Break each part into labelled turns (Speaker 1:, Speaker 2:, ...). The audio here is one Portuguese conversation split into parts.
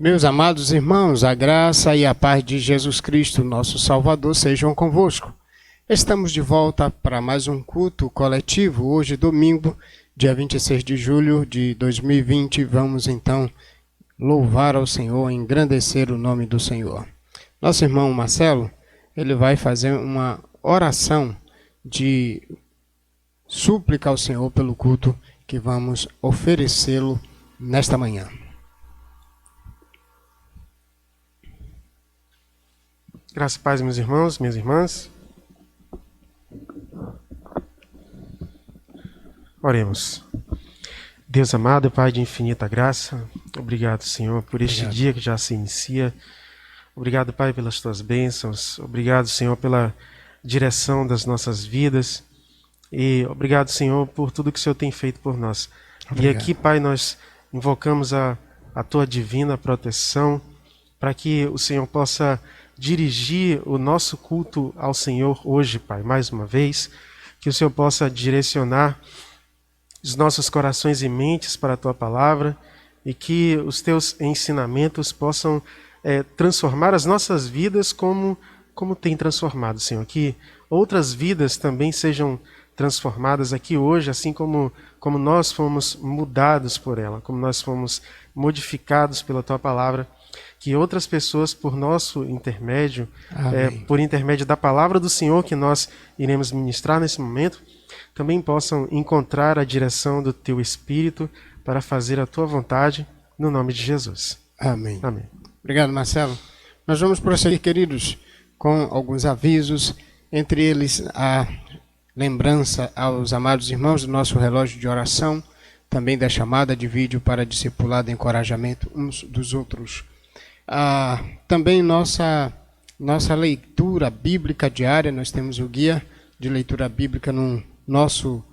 Speaker 1: Meus amados irmãos, a graça e a paz de Jesus Cristo, nosso Salvador, sejam convosco. Estamos de volta para mais um culto coletivo, hoje domingo, dia 26 de julho de 2020. Vamos então louvar ao Senhor, engrandecer o nome do Senhor. Nosso irmão Marcelo, ele vai fazer uma oração de súplica ao Senhor pelo culto que vamos oferecê-lo nesta manhã.
Speaker 2: Graças e paz, meus irmãos, minhas irmãs. Oremos. Deus amado, Pai de infinita graça, obrigado, Senhor, por este dia que já se inicia. Obrigado, Pai, pelas Tuas bênçãos. Obrigado, Senhor, pela direção das nossas vidas. E obrigado, Senhor, por tudo que o Senhor tem feito por nós. Obrigado. E aqui, Pai, nós invocamos a Tua divina proteção para que o Senhor possa dirigir o nosso culto ao Senhor hoje, Pai, mais uma vez, que o Senhor possa direcionar os nossos corações e mentes para a Tua palavra e que os Teus ensinamentos possam transformar as nossas vidas como tem transformado, Senhor, que outras vidas também sejam transformadas aqui hoje, assim como nós fomos mudados por ela, como nós fomos modificados pela Tua palavra, que outras pessoas, por nosso intermédio, por intermédio da palavra do Senhor que nós iremos ministrar nesse momento, também possam encontrar a direção do Teu Espírito para fazer a Tua vontade, no nome de Jesus.
Speaker 1: Amém.
Speaker 2: Amém.
Speaker 1: Obrigado, Marcelo. Nós vamos prosseguir, queridos, com alguns avisos, entre eles a lembrança aos amados irmãos do nosso relógio de oração, também da chamada de vídeo para discipulado e encorajamento uns dos outros. Também nossa leitura bíblica diária, nós temos o guia de leitura bíblica no nosso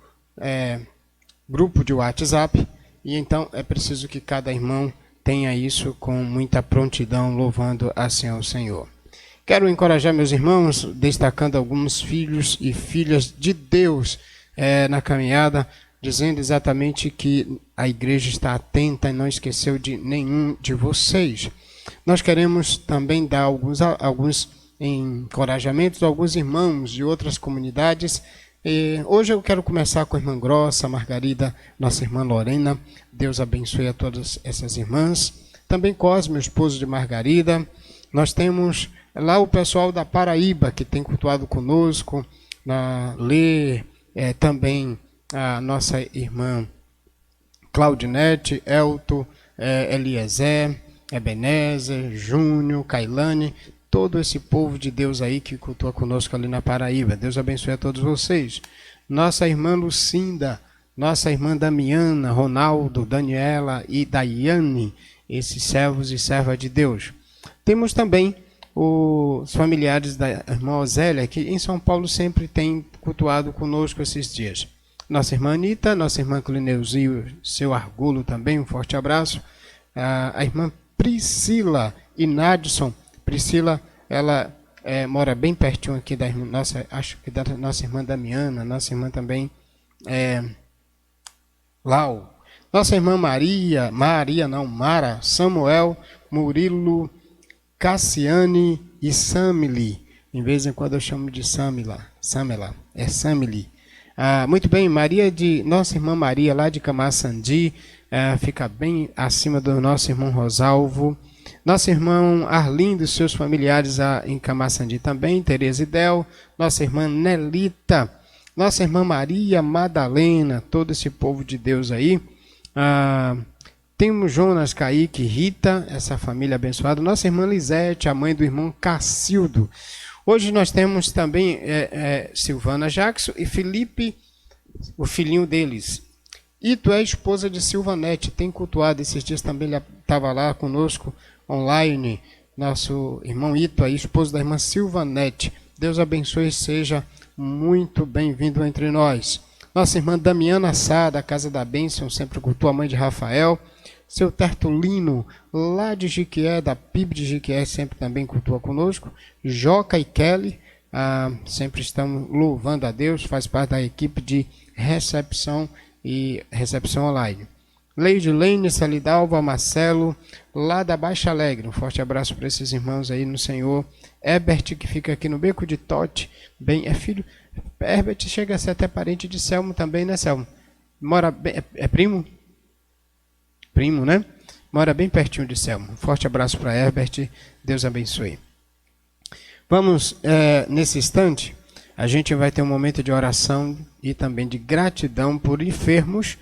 Speaker 1: grupo de WhatsApp, e então é preciso que cada irmão tenha isso com muita prontidão, louvando assim ao Senhor. Quero encorajar meus irmãos, destacando alguns filhos e filhas de Deus na caminhada, dizendo exatamente que a igreja está atenta e não esqueceu de nenhum de vocês. Nós queremos também dar alguns encorajamentos a alguns irmãos de outras comunidades. Hoje eu quero começar com a irmã Grossa, Margarida, nossa irmã Lorena. Deus abençoe a todas essas irmãs. Também Cosme, o esposo de Margarida. Nós temos lá o pessoal da Paraíba que tem cultuado conosco. Também a nossa irmã Claudinete, Elton, Eliezer, Ebenezer, Júnior, Cailane, todo esse povo de Deus aí que cultua conosco ali na Paraíba. Deus abençoe a todos vocês. Nossa irmã Lucinda, nossa irmã Damiana, Ronaldo, Daniela e Daiane, esses servos e servas de Deus. Temos também os familiares da irmã Osélia, que em São Paulo sempre tem cultuado conosco esses dias. Nossa irmã Anitta, nossa irmã Clineuzinho, seu Argulo também, um forte abraço. A irmã Priscila e Nadson. Priscila, ela mora bem pertinho aqui da nossa irmã Damiana, nossa irmã também Lau. Nossa irmã Mara, Samuel, Murilo, Cassiane e Samili. Em vez em quando eu chamo de Samila, é Samili. Muito bem, nossa irmã Maria, lá de Camaçandi, fica bem acima do nosso irmão Rosalvo. Nosso irmão Arlindo e seus familiares em Camaçandi também, Tereza e Del. Nossa irmã Nelita, nossa irmã Maria Madalena, todo esse povo de Deus aí. Temos Jonas, Kaique, Rita, essa família abençoada. Nossa irmã Lisete, a mãe do irmão Cacildo. Hoje nós temos também Silvana Jackson e Felipe, o filhinho deles. Ito é esposa de Silvanete, tem cultuado esses dias também, ele estava lá conosco online. Nosso irmão Ito, esposo da irmã Silvanete. Deus abençoe e seja muito bem-vindo entre nós. Nossa irmã Damiana Sá, da Casa da Bênção, sempre cultua a mãe de Rafael. Seu Tertulino, lá de Jiquié, da PIB de Jiquié, sempre também cultua conosco. Joca e Kelly, sempre estamos louvando a Deus, faz parte da equipe de recepção e recepção online. Leide Lene, Salidalva, Marcelo, lá da Baixa Alegre. Um forte abraço para esses irmãos aí no Senhor. Herbert, que fica aqui no Beco de Tote, bem, é filho. Herbert chega a ser até parente de Selmo também, né, Selmo? Mora bem, é primo? Primo, né? Mora bem pertinho de Selmo. Um forte abraço para Herbert, Deus abençoe. Vamos, nesse instante, a gente vai ter um momento de oração e também de gratidão por enfermos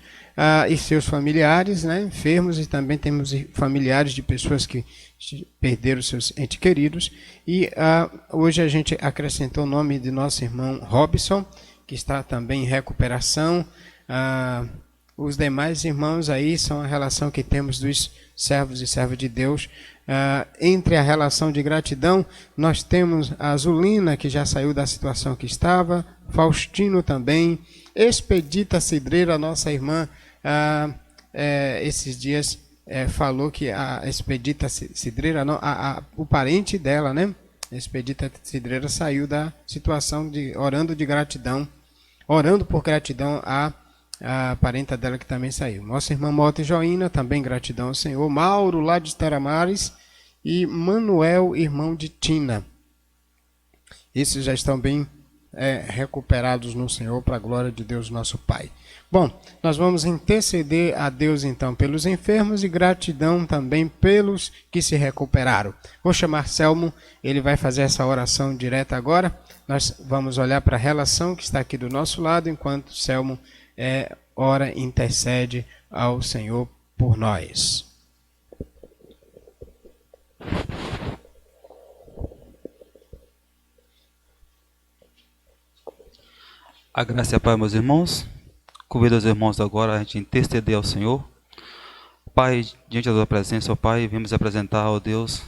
Speaker 1: e seus familiares, né? Enfermos, e também temos familiares de pessoas que perderam seus entes queridos. E hoje a gente acrescentou o nome de nosso irmão Robson, que está também em recuperação. Os demais irmãos aí são a relação que temos dos servos e servas de Deus. Entre a relação de gratidão, nós temos a Zulina, que já saiu da situação que estava, Faustino também, Expedita Cidreira, nossa irmã, esses dias falou que a Expedita Cidreira, não, o parente dela, né? Expedita Cidreira saiu da situação de orando por gratidão a parenta dela que também saiu. Nossa irmã Mota e Joína, também gratidão ao Senhor. Mauro, lá de Teramares, e Manuel, irmão de Tina. Esses já estão bem recuperados no Senhor, para a glória de Deus nosso Pai. Bom, nós vamos interceder a Deus então pelos enfermos e gratidão também pelos que se recuperaram. Vou chamar Selmo, ele vai fazer essa oração direta agora. Nós vamos olhar para a relação que está aqui do nosso lado, enquanto Selmo ora e intercede ao Senhor por nós.
Speaker 3: A graça e a paz, meus irmãos. Convido os irmãos agora a gente interceder ao Senhor. Pai, diante da tua presença, ó Pai, vamos apresentar, ó Deus,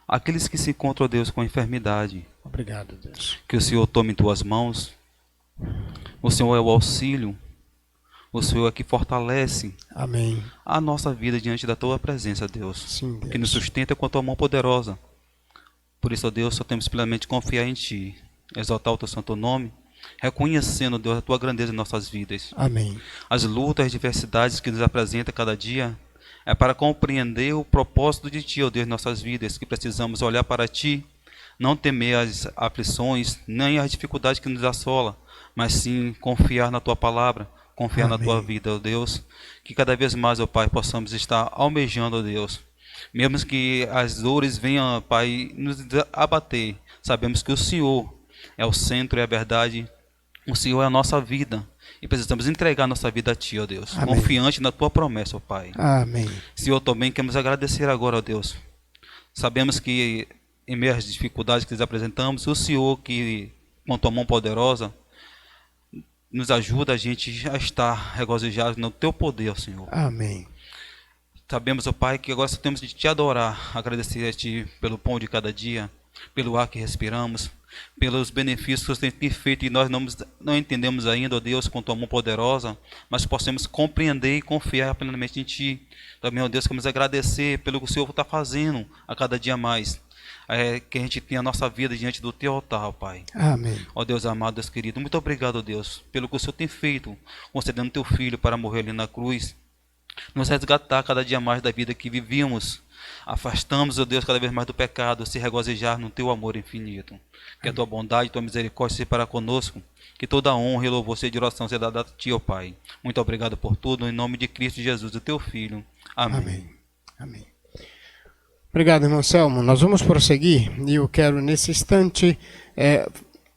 Speaker 3: aqueles que se encontram, ó Deus, com enfermidade.
Speaker 1: Obrigado, Deus.
Speaker 3: Que o Senhor tome em tuas mãos. O Senhor é o auxílio. O Senhor é que fortalece,
Speaker 1: amém,
Speaker 3: a nossa vida diante da tua presença, Deus.
Speaker 1: Sim, Deus.
Speaker 3: Que nos sustenta com a tua mão poderosa. Por isso, ó Deus, só temos plenamente confiar em Ti, exaltar o teu santo nome, reconhecendo, Deus, a tua grandeza em nossas vidas.
Speaker 1: Amém.
Speaker 3: As lutas, as diversidades que nos apresenta cada dia é para compreender o propósito de Ti, ó Deus, em nossas vidas, que precisamos olhar para Ti, não temer as aflições, nem as dificuldades que nos assolam, mas sim confiar na Tua palavra, confiar na Tua vida, ó Deus, que cada vez mais, ó Pai, possamos estar almejando, ó Deus, mesmo que as dores venham, Pai, nos abater, sabemos que o Senhor é o centro e a verdade, o Senhor é a nossa vida, e precisamos entregar nossa vida a Ti, ó Deus, amém, confiante na Tua promessa, ó Pai.
Speaker 1: Amém.
Speaker 3: Senhor, também queremos agradecer agora, ó Deus, sabemos que em meio às dificuldades que nos apresentamos, o Senhor, que com Tua mão poderosa, nos ajuda a gente a estar regozijados no Teu poder, ó Senhor.
Speaker 1: Amém.
Speaker 3: Sabemos, ó Pai, que agora só temos de Te adorar, agradecer a Ti pelo pão de cada dia, pelo ar que respiramos, pelos benefícios que Você tem feito e nós não entendemos ainda, ó Deus, com Tua mão poderosa, mas possamos compreender e confiar plenamente em Ti. Também, ó Deus, queremos agradecer pelo que o Senhor está fazendo a cada dia mais. Que a gente tenha a nossa vida diante do Teu altar, ó Pai.
Speaker 1: Amém.
Speaker 3: Ó Deus amado, Deus querido, muito obrigado, ó Deus, pelo que o Senhor tem feito, concedendo Teu Filho para morrer ali na cruz, nos resgatar cada dia mais da vida que vivíamos, afastamos, ó Deus, cada vez mais do pecado, se regozijar no Teu amor infinito. Que a Tua bondade, Tua misericórdia seja para conosco, que toda a honra e louvor seja de oração seja dada a Ti, ó Pai. Muito obrigado por tudo, em nome de Cristo Jesus, o Teu Filho. Amém.
Speaker 1: Amém. Amém. Obrigado, irmão Selmo. Nós vamos prosseguir e eu quero, nesse instante,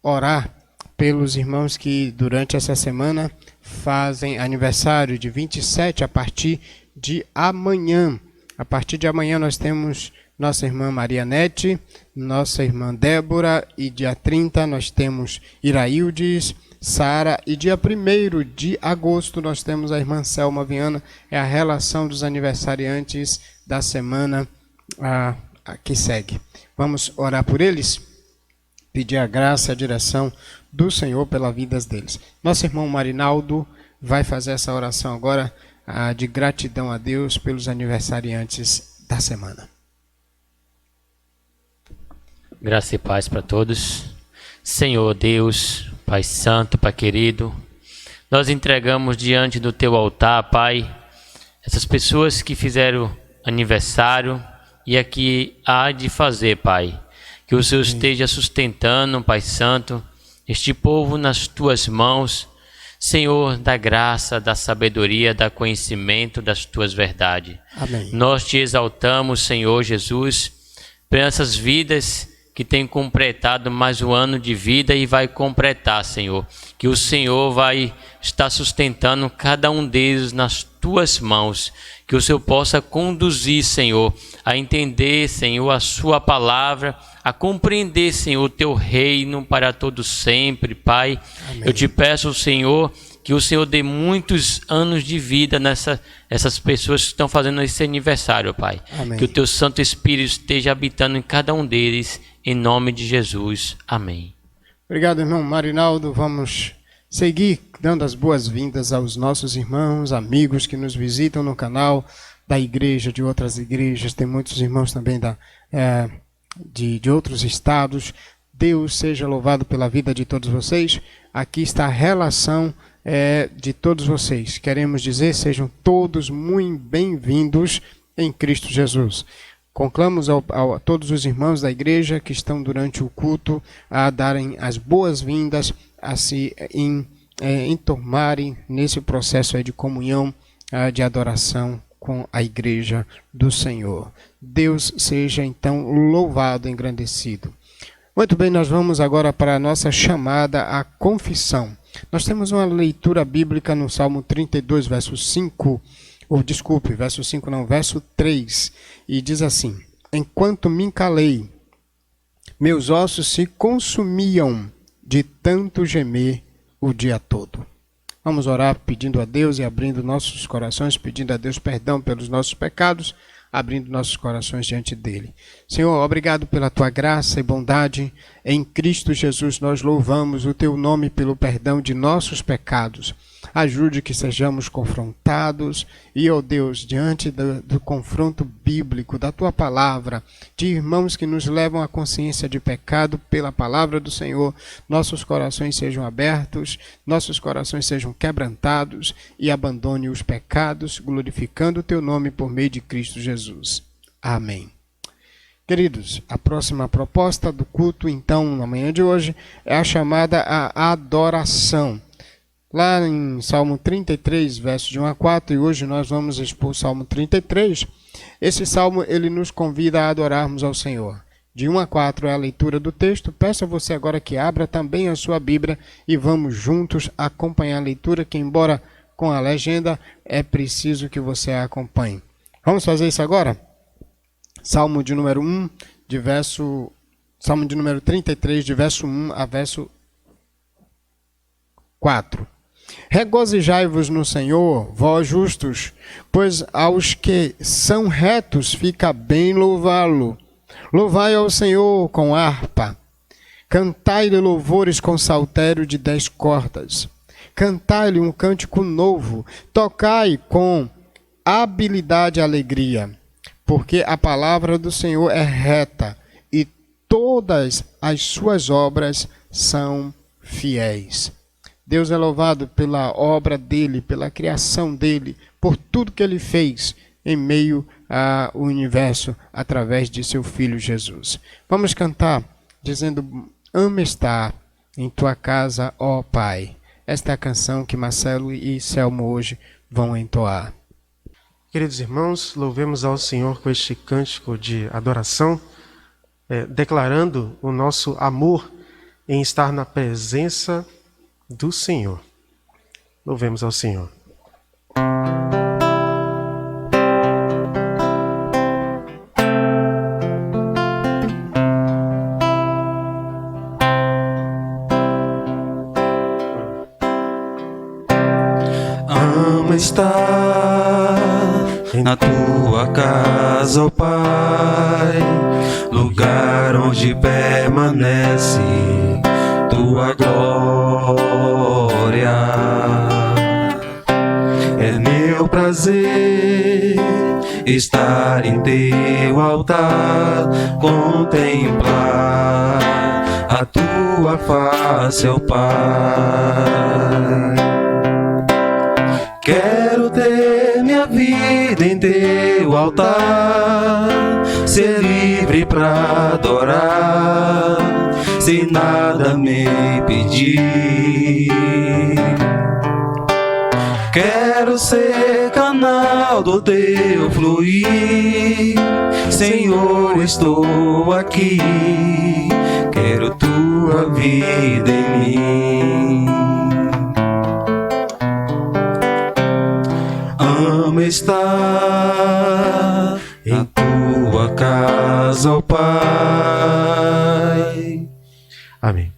Speaker 1: orar pelos irmãos que, durante essa semana, fazem aniversário de 27 a partir de amanhã. A partir de amanhã nós temos nossa irmã Maria Nete, nossa irmã Débora, e dia 30 nós temos Iraildes, Sara, e dia 1º de agosto nós temos a irmã Selma Viana. É a relação dos aniversariantes da semana que segue. Vamos orar por eles, pedir a graça e a direção do Senhor pelas vidas deles. Nosso irmão Marinaldo vai fazer essa oração agora de gratidão a Deus pelos aniversariantes da semana.
Speaker 4: Graça e paz para todos. Senhor Deus, Pai Santo, Pai querido, nós entregamos diante do Teu altar, Pai, essas pessoas que fizeram aniversário e aqui há de fazer, Pai. Que o Senhor esteja sustentando, Pai Santo, este povo nas tuas mãos. Senhor, da graça, da sabedoria, da conhecimento das tuas verdades.
Speaker 1: Amém.
Speaker 4: Nós te exaltamos, Senhor Jesus, por essas vidas que têm completado mais um ano de vida e vai completar, Senhor. Que o Senhor vai estar sustentando cada um deles nas tuas mãos. Que o Senhor possa conduzir, Senhor, a entender, Senhor, a sua palavra, a compreender, Senhor, o teu reino para todos sempre, Pai.
Speaker 1: Amém.
Speaker 4: Eu te peço, Senhor, que o Senhor dê muitos anos de vida essas pessoas que estão fazendo esse aniversário, Pai.
Speaker 1: Amém.
Speaker 4: Que o teu Santo Espírito esteja habitando em cada um deles, em nome de Jesus. Amém.
Speaker 1: Obrigado, irmão Marinaldo. Vamos seguir dando as boas-vindas aos nossos irmãos, amigos que nos visitam no canal da igreja, de outras igrejas. Tem muitos irmãos também de outros estados. Deus seja louvado pela vida de todos vocês. Aqui está a relação de todos vocês. Queremos dizer, sejam todos muito bem-vindos em Cristo Jesus. Conclamos a todos os irmãos da igreja que estão durante o culto a darem as boas-vindas, a se enturmarem nesse processo de comunhão, de adoração com a igreja do Senhor. Deus seja então louvado e engrandecido. Muito bem, nós vamos agora para a nossa chamada à confissão. Nós temos uma leitura bíblica no Salmo 32, verso 5, verso 3, e diz assim: enquanto me calei, meus ossos se consumiam de tanto gemer o dia todo. Vamos orar pedindo a Deus e abrindo nossos corações, pedindo a Deus perdão pelos nossos pecados, abrindo nossos corações diante dele. Senhor, obrigado pela tua graça e bondade. Em Cristo Jesus nós louvamos o teu nome pelo perdão de nossos pecados. Ajude que sejamos confrontados e, ó Deus, diante do confronto bíblico, da tua palavra, de irmãos que nos levam à consciência de pecado pela palavra do Senhor, nossos corações sejam abertos, nossos corações sejam quebrantados e abandone os pecados, glorificando o teu nome por meio de Cristo Jesus. Amém. Queridos, a próxima proposta do culto, então, na manhã de hoje, é a chamada à adoração. Lá em Salmo 33, versos de 1 a 4, e hoje nós vamos expor o Salmo 33. Esse salmo, ele nos convida a adorarmos ao Senhor. De 1 a 4 é a leitura do texto. Peço a você agora que abra também a sua Bíblia e vamos juntos acompanhar a leitura, que embora com a legenda, é preciso que você a acompanhe. Vamos fazer isso agora? Salmo de número 33, de verso 1 a verso 4. Regozijai-vos no Senhor, vós justos, pois aos que são retos fica bem louvá-lo. Louvai ao Senhor com harpa, cantai-lhe louvores com saltério de 10 cordas. Cantai-lhe um cântico novo, tocai com habilidade e alegria, porque a palavra do Senhor é reta e todas as suas obras são fiéis. Deus é louvado pela obra dele, pela criação dele, por tudo que ele fez em meio ao universo através de seu Filho Jesus. Vamos cantar dizendo: amo estar em tua casa, ó Pai. Esta é a canção que Marcelo e Selmo hoje vão entoar.
Speaker 2: Queridos irmãos, louvemos ao Senhor com este cântico de adoração, declarando o nosso amor em estar na presença do Senhor. Louvemos ao Senhor.
Speaker 3: Amo estar na tua casa, ó Pai, lugar onde permanece tua glória. É meu prazer estar em teu altar, contemplar a tua face, ó Pai. Quero ter minha vida vida em teu altar, ser livre pra adorar, sem nada me pedir. Quero ser canal do teu fluir, Senhor, estou aqui, quero tua vida em mim. Amo estar em tua casa, ó Pai.
Speaker 2: Amém.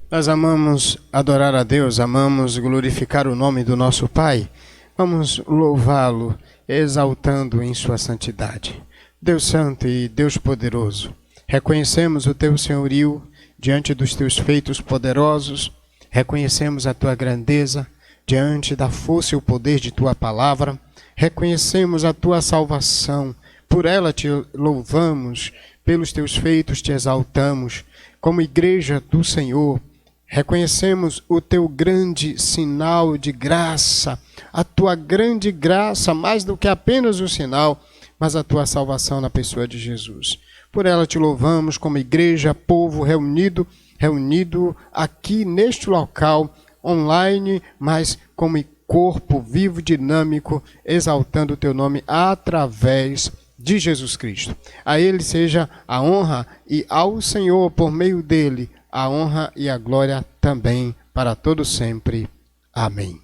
Speaker 1: Nós amamos adorar a Deus, amamos glorificar o nome do nosso Pai. Vamos louvá-lo, exaltando em sua santidade. Deus santo e Deus poderoso, reconhecemos o teu senhorio diante dos teus feitos poderosos, reconhecemos a tua grandeza diante da força e o poder de tua palavra, reconhecemos a tua salvação, por ela te louvamos, pelos teus feitos te exaltamos, como igreja do Senhor. Reconhecemos o teu grande sinal de graça, a tua grande graça, mais do que apenas o sinal, mas a tua salvação na pessoa de Jesus. Por ela te louvamos como igreja, povo reunido aqui neste local, online, mas como corpo vivo, dinâmico, exaltando o teu nome através de Jesus Cristo. A Ele seja a honra e ao Senhor, por meio dele, a honra e a glória também para todo sempre. Amém.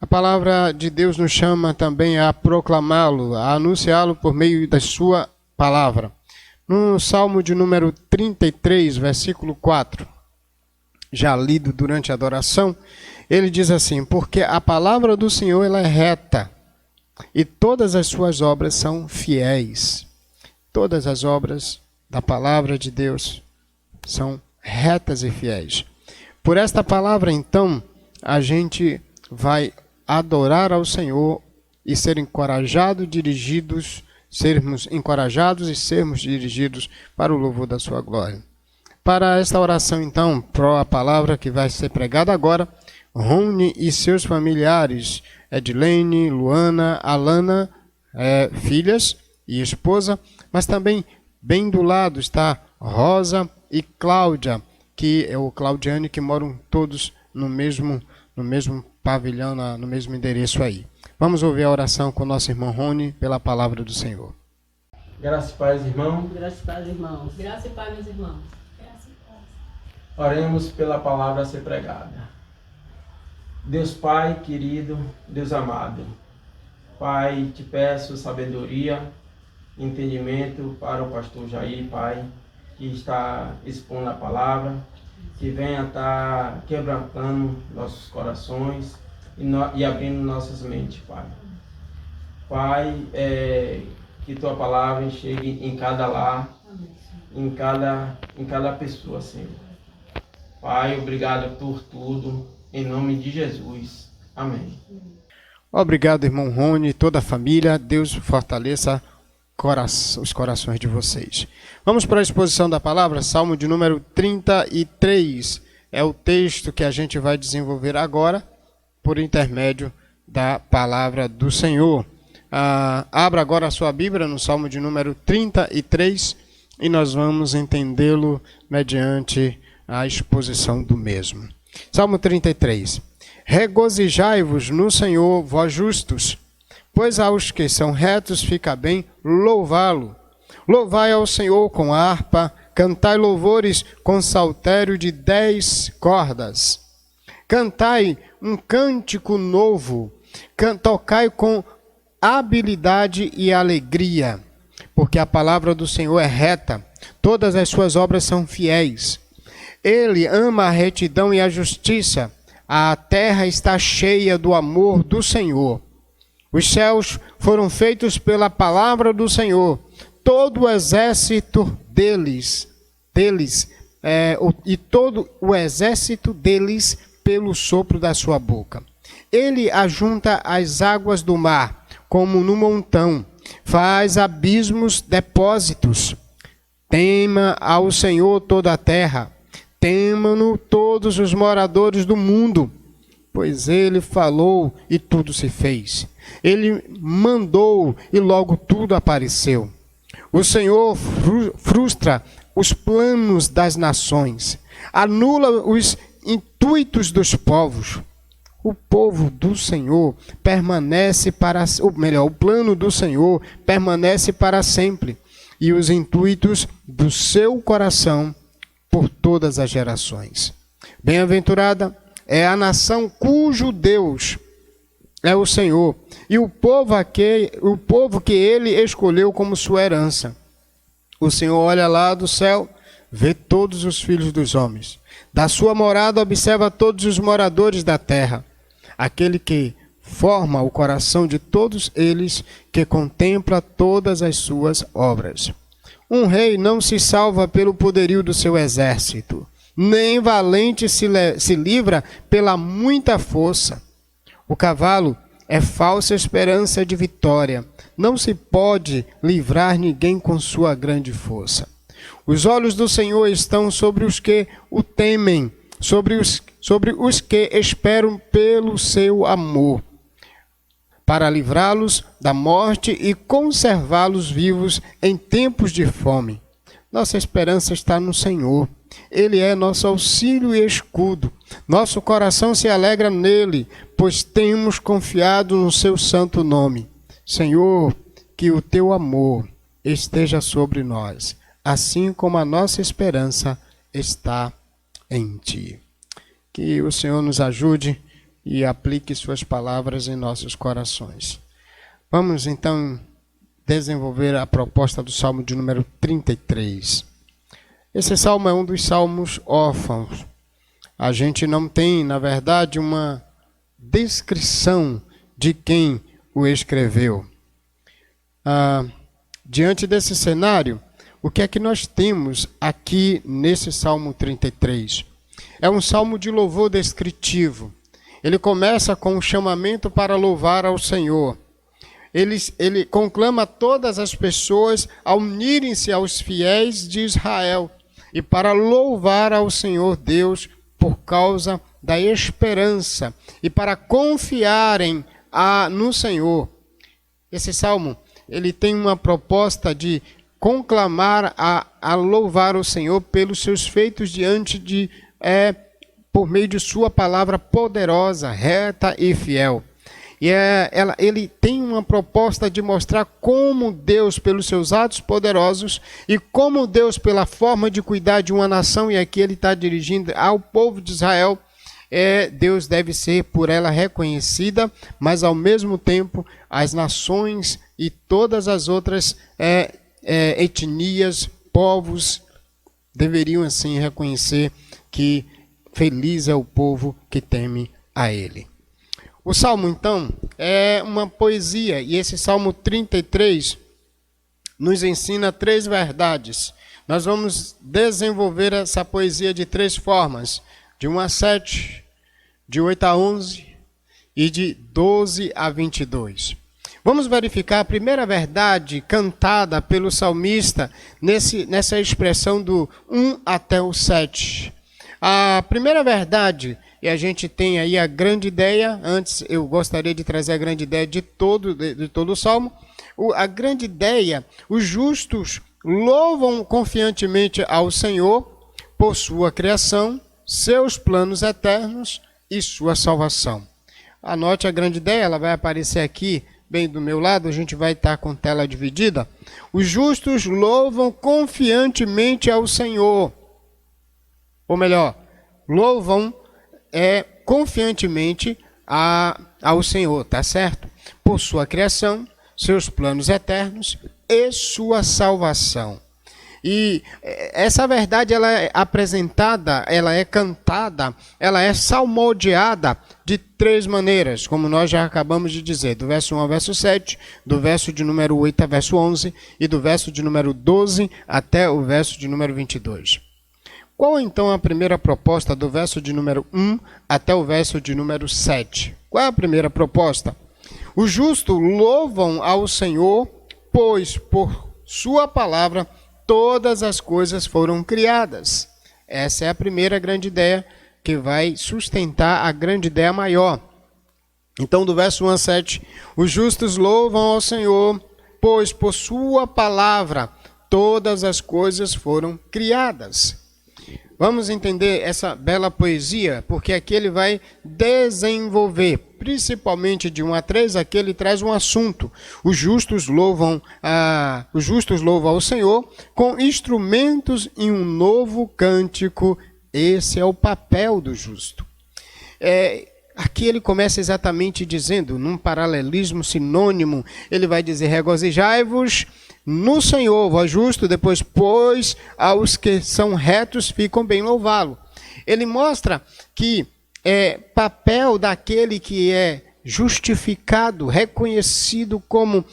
Speaker 1: A palavra de Deus nos chama também a proclamá-lo, a anunciá-lo por meio da sua palavra. No Salmo de número 33, versículo 4, já lido durante a adoração, ele diz assim: porque a palavra do Senhor ela é reta, e todas as suas obras são fiéis. Todas as obras da palavra de Deus são retas e fiéis. Por esta palavra, então, a gente vai adorar ao Senhor e ser encorajados, sermos encorajados e sermos dirigidos para o louvor da sua glória. Para esta oração, então, a palavra que vai ser pregada agora, Rony e seus familiares, Edilene, Luana, Alana, filhas e esposa, mas também bem do lado está Rosa e Cláudia, que é o Claudiane, que moram todos no mesmo pavilhão, no mesmo endereço aí. Vamos ouvir a oração com o nosso irmão Rony pela palavra do Senhor.
Speaker 5: Graças e paz, irmão.
Speaker 6: Graças e paz, irmãos.
Speaker 7: Graça e paz, meus irmãos.
Speaker 6: Graças e paz.
Speaker 5: Oremos pela palavra a ser pregada. Deus Pai querido, Deus amado, Pai, te peço sabedoria, entendimento para o pastor Jair, Pai, que está expondo a palavra, que venha estar quebrantando nossos corações e abrindo nossas mentes, Pai. Pai, que tua palavra chegue em cada lar, em cada pessoa, Senhor. Pai, obrigado por tudo, em nome de Jesus. Amém.
Speaker 1: Obrigado, irmão Rony e toda a família. Deus fortaleça os corações de vocês. Vamos para a exposição da palavra, Salmo de número 33. É o texto que a gente vai desenvolver agora, por intermédio da palavra do Senhor. Abra agora a sua Bíblia no Salmo de número 33 e nós vamos entendê-lo mediante a exposição do mesmo. Salmo 33. Regozijai-vos no Senhor, vós justos, pois aos que são retos fica bem louvá-lo. Louvai ao Senhor com harpa, cantai louvores com saltério de 10 cordas. Cantai um cântico novo, tocai com habilidade e alegria, porque a palavra do Senhor é reta, todas as suas obras são fiéis. Ele ama a retidão e a justiça, a terra está cheia do amor do Senhor. Os céus foram feitos pela palavra do Senhor, todo o exército e todo o exército deles pelo sopro da sua boca. Ele ajunta as águas do mar, como no montão, faz abismos depósitos. Tema ao Senhor toda a terra, temam-no todos os moradores do mundo, pois ele falou e tudo se fez. Ele mandou e logo tudo apareceu. O Senhor frustra os planos das nações, anula os intuitos dos povos. O povo do Senhor permanece para, ou melhor, o plano do Senhor permanece para sempre, e os intuitos do seu coração por todas as gerações. Bem-aventurada é a nação cujo Deus é o Senhor, e o povo que ele escolheu como sua herança. O Senhor olha lá do céu, vê todos os filhos dos homens. Da sua morada observa todos os moradores da terra. Aquele que forma o coração de todos eles, que contempla todas as suas obras. Um rei não se salva pelo poderio do seu exército, nem valente se livra pela muita força. O cavalo é falsa esperança de vitória. Não se pode livrar ninguém com sua grande força. Os olhos do Senhor estão sobre os que o temem, sobre os que esperam pelo seu amor, para livrá-los da morte e conservá-los vivos em tempos de fome. Nossa esperança está no Senhor. Ele é nosso auxílio e escudo. Nosso coração se alegra nele, pois temos confiado no seu santo nome. Senhor, que o teu amor esteja sobre nós, assim como a nossa esperança está em ti. Que o Senhor nos ajude e aplique suas palavras em nossos corações. Vamos então desenvolver a proposta do Salmo de número 33. Esse salmo é um dos salmos órfãos. A gente não tem, na verdade, uma descrição de quem o escreveu. Diante desse cenário, o que é que nós temos aqui nesse Salmo 33? É um salmo de louvor descritivo. Ele começa com um chamamento para louvar ao Senhor. Ele conclama todas as pessoas a unirem-se aos fiéis de Israel e para louvar ao Senhor Deus por causa da esperança e para confiarem no Senhor. Esse salmo, ele tem uma proposta de conclamar a louvar o Senhor pelos seus feitos por meio de sua palavra poderosa, reta e fiel. E ele tem uma proposta de mostrar como Deus, pelos seus atos poderosos, e como Deus, pela forma de cuidar de uma nação, e aqui ele está dirigindo ao povo de Israel, Deus deve ser por ela reconhecida, mas ao mesmo tempo as nações e todas as outras etnias, povos, deveriam assim reconhecer que feliz é o povo que teme a ele. O Salmo, então, é uma poesia, e esse Salmo 33 nos ensina 3 verdades. Nós vamos desenvolver essa poesia de 3 formas, de 1 a 7, de 8 a 11 e de 12 a 22. Vamos verificar a primeira verdade cantada pelo salmista nessa expressão do 1 até o 7. A primeira verdade, e a gente tem aí a grande ideia, antes eu gostaria de trazer a grande ideia de todo o Salmo. A grande ideia, os justos louvam confiantemente ao Senhor por sua criação, seus planos eternos e sua salvação. Anote a grande ideia, ela vai aparecer aqui, bem do meu lado, a gente vai estar com tela dividida. Os justos louvam confiantemente ao Senhor. Ou melhor, louvam confiantemente ao Senhor, tá certo? Por sua criação, seus planos eternos e sua salvação. E essa verdade ela é apresentada, ela é cantada, ela é salmodiada de 3 maneiras, como nós já acabamos de dizer, do verso 1 ao verso 7, do verso de número 8 ao verso 11 e do verso de número 12 até o verso de número 22. Qual então a primeira proposta do verso de número 1 até o verso de número 7? Qual é a primeira proposta? Os justos louvam ao Senhor, pois por sua palavra todas as coisas foram criadas. Essa é a primeira grande ideia que vai sustentar a grande ideia maior. Então, do verso 1 a 7, os justos louvam ao Senhor, pois por sua palavra todas as coisas foram criadas. Vamos entender essa bela poesia, porque aqui ele vai desenvolver, principalmente de 1 a 3, aqui ele traz um assunto. Os justos louvam ao Senhor com instrumentos e um novo cântico. Esse é o papel do justo. Aqui ele começa exatamente dizendo, num paralelismo sinônimo, ele vai dizer: regozijai-vos no Senhor, vós justo, depois, pois aos que são retos ficam bem louvá-lo. Ele mostra que papel daquele que é justificado, reconhecido como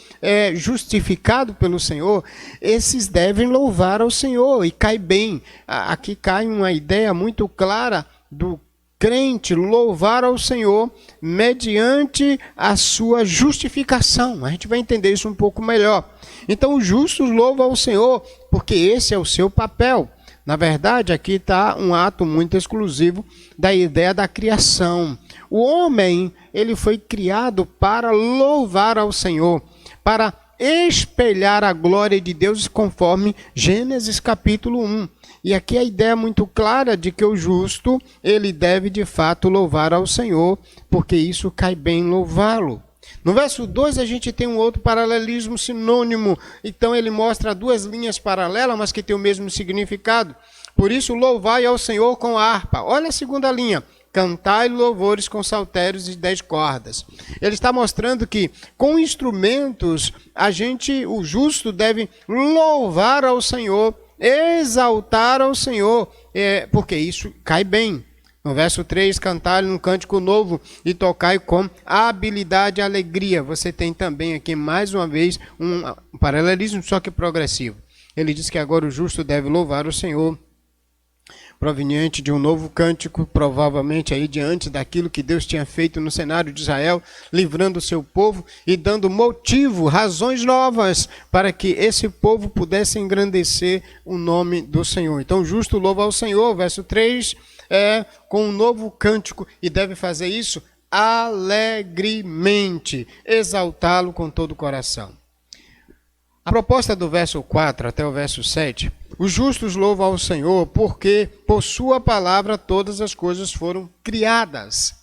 Speaker 1: justificado pelo Senhor, esses devem louvar ao Senhor, e cai bem. Aqui cai uma ideia muito clara do crente louvar ao Senhor mediante a sua justificação. A gente vai entender isso um pouco melhor. Então, os justos louvam ao Senhor, porque esse é o seu papel. Na verdade, aqui está um ato muito exclusivo da ideia da criação. O homem, ele foi criado para louvar ao Senhor, para espelhar a glória de Deus, conforme Gênesis capítulo 1. E aqui a ideia é muito clara de que o justo, ele deve de fato louvar ao Senhor, porque isso cai bem louvá-lo. No verso 2 a gente tem um outro paralelismo sinônimo. Então ele mostra duas linhas paralelas, mas que têm o mesmo significado. Por isso, louvai ao Senhor com a harpa. Olha a segunda linha. Cantai louvores com saltérios de 10 cordas. Ele está mostrando que com instrumentos o justo deve louvar ao Senhor, exaltar ao Senhor, porque isso cai bem. No verso 3, cantai um cântico novo e tocai com habilidade e alegria. Você tem também aqui mais uma vez um paralelismo, só que progressivo. Ele diz que agora o justo deve louvar o Senhor, proveniente de um novo cântico, provavelmente aí diante daquilo que Deus tinha feito no cenário de Israel, livrando o seu povo e dando motivo, razões novas para que esse povo pudesse engrandecer o nome do Senhor. Então o justo louva ao Senhor, verso 3, com um novo cântico, e deve fazer isso alegremente, exaltá-lo com todo o coração. A proposta do verso 4 até o verso 7, os justos louvam ao Senhor porque por sua palavra todas as coisas foram criadas.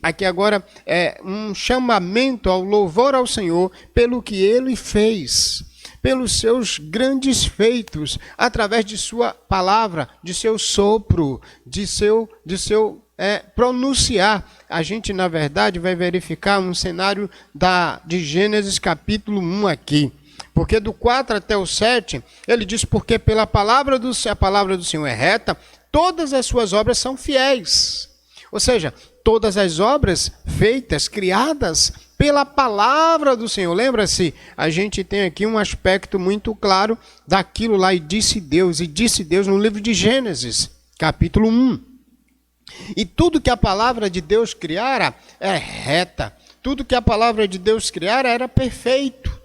Speaker 1: Aqui agora é um chamamento ao louvor ao Senhor pelo que Ele fez, pelos seus grandes feitos, através de sua palavra, de seu sopro, de seu pronunciar. A gente, na verdade, vai verificar um cenário de Gênesis capítulo 1 aqui. Porque do 4 até o 7, ele diz: porque a palavra do Senhor é reta, todas as suas obras são fiéis. Ou seja, todas as obras feitas, criadas pela palavra do Senhor. Lembra-se, a gente tem aqui um aspecto muito claro daquilo lá, e disse Deus no livro de Gênesis, capítulo 1. E tudo que a palavra de Deus criara é reta, tudo que a palavra de Deus criara era perfeito.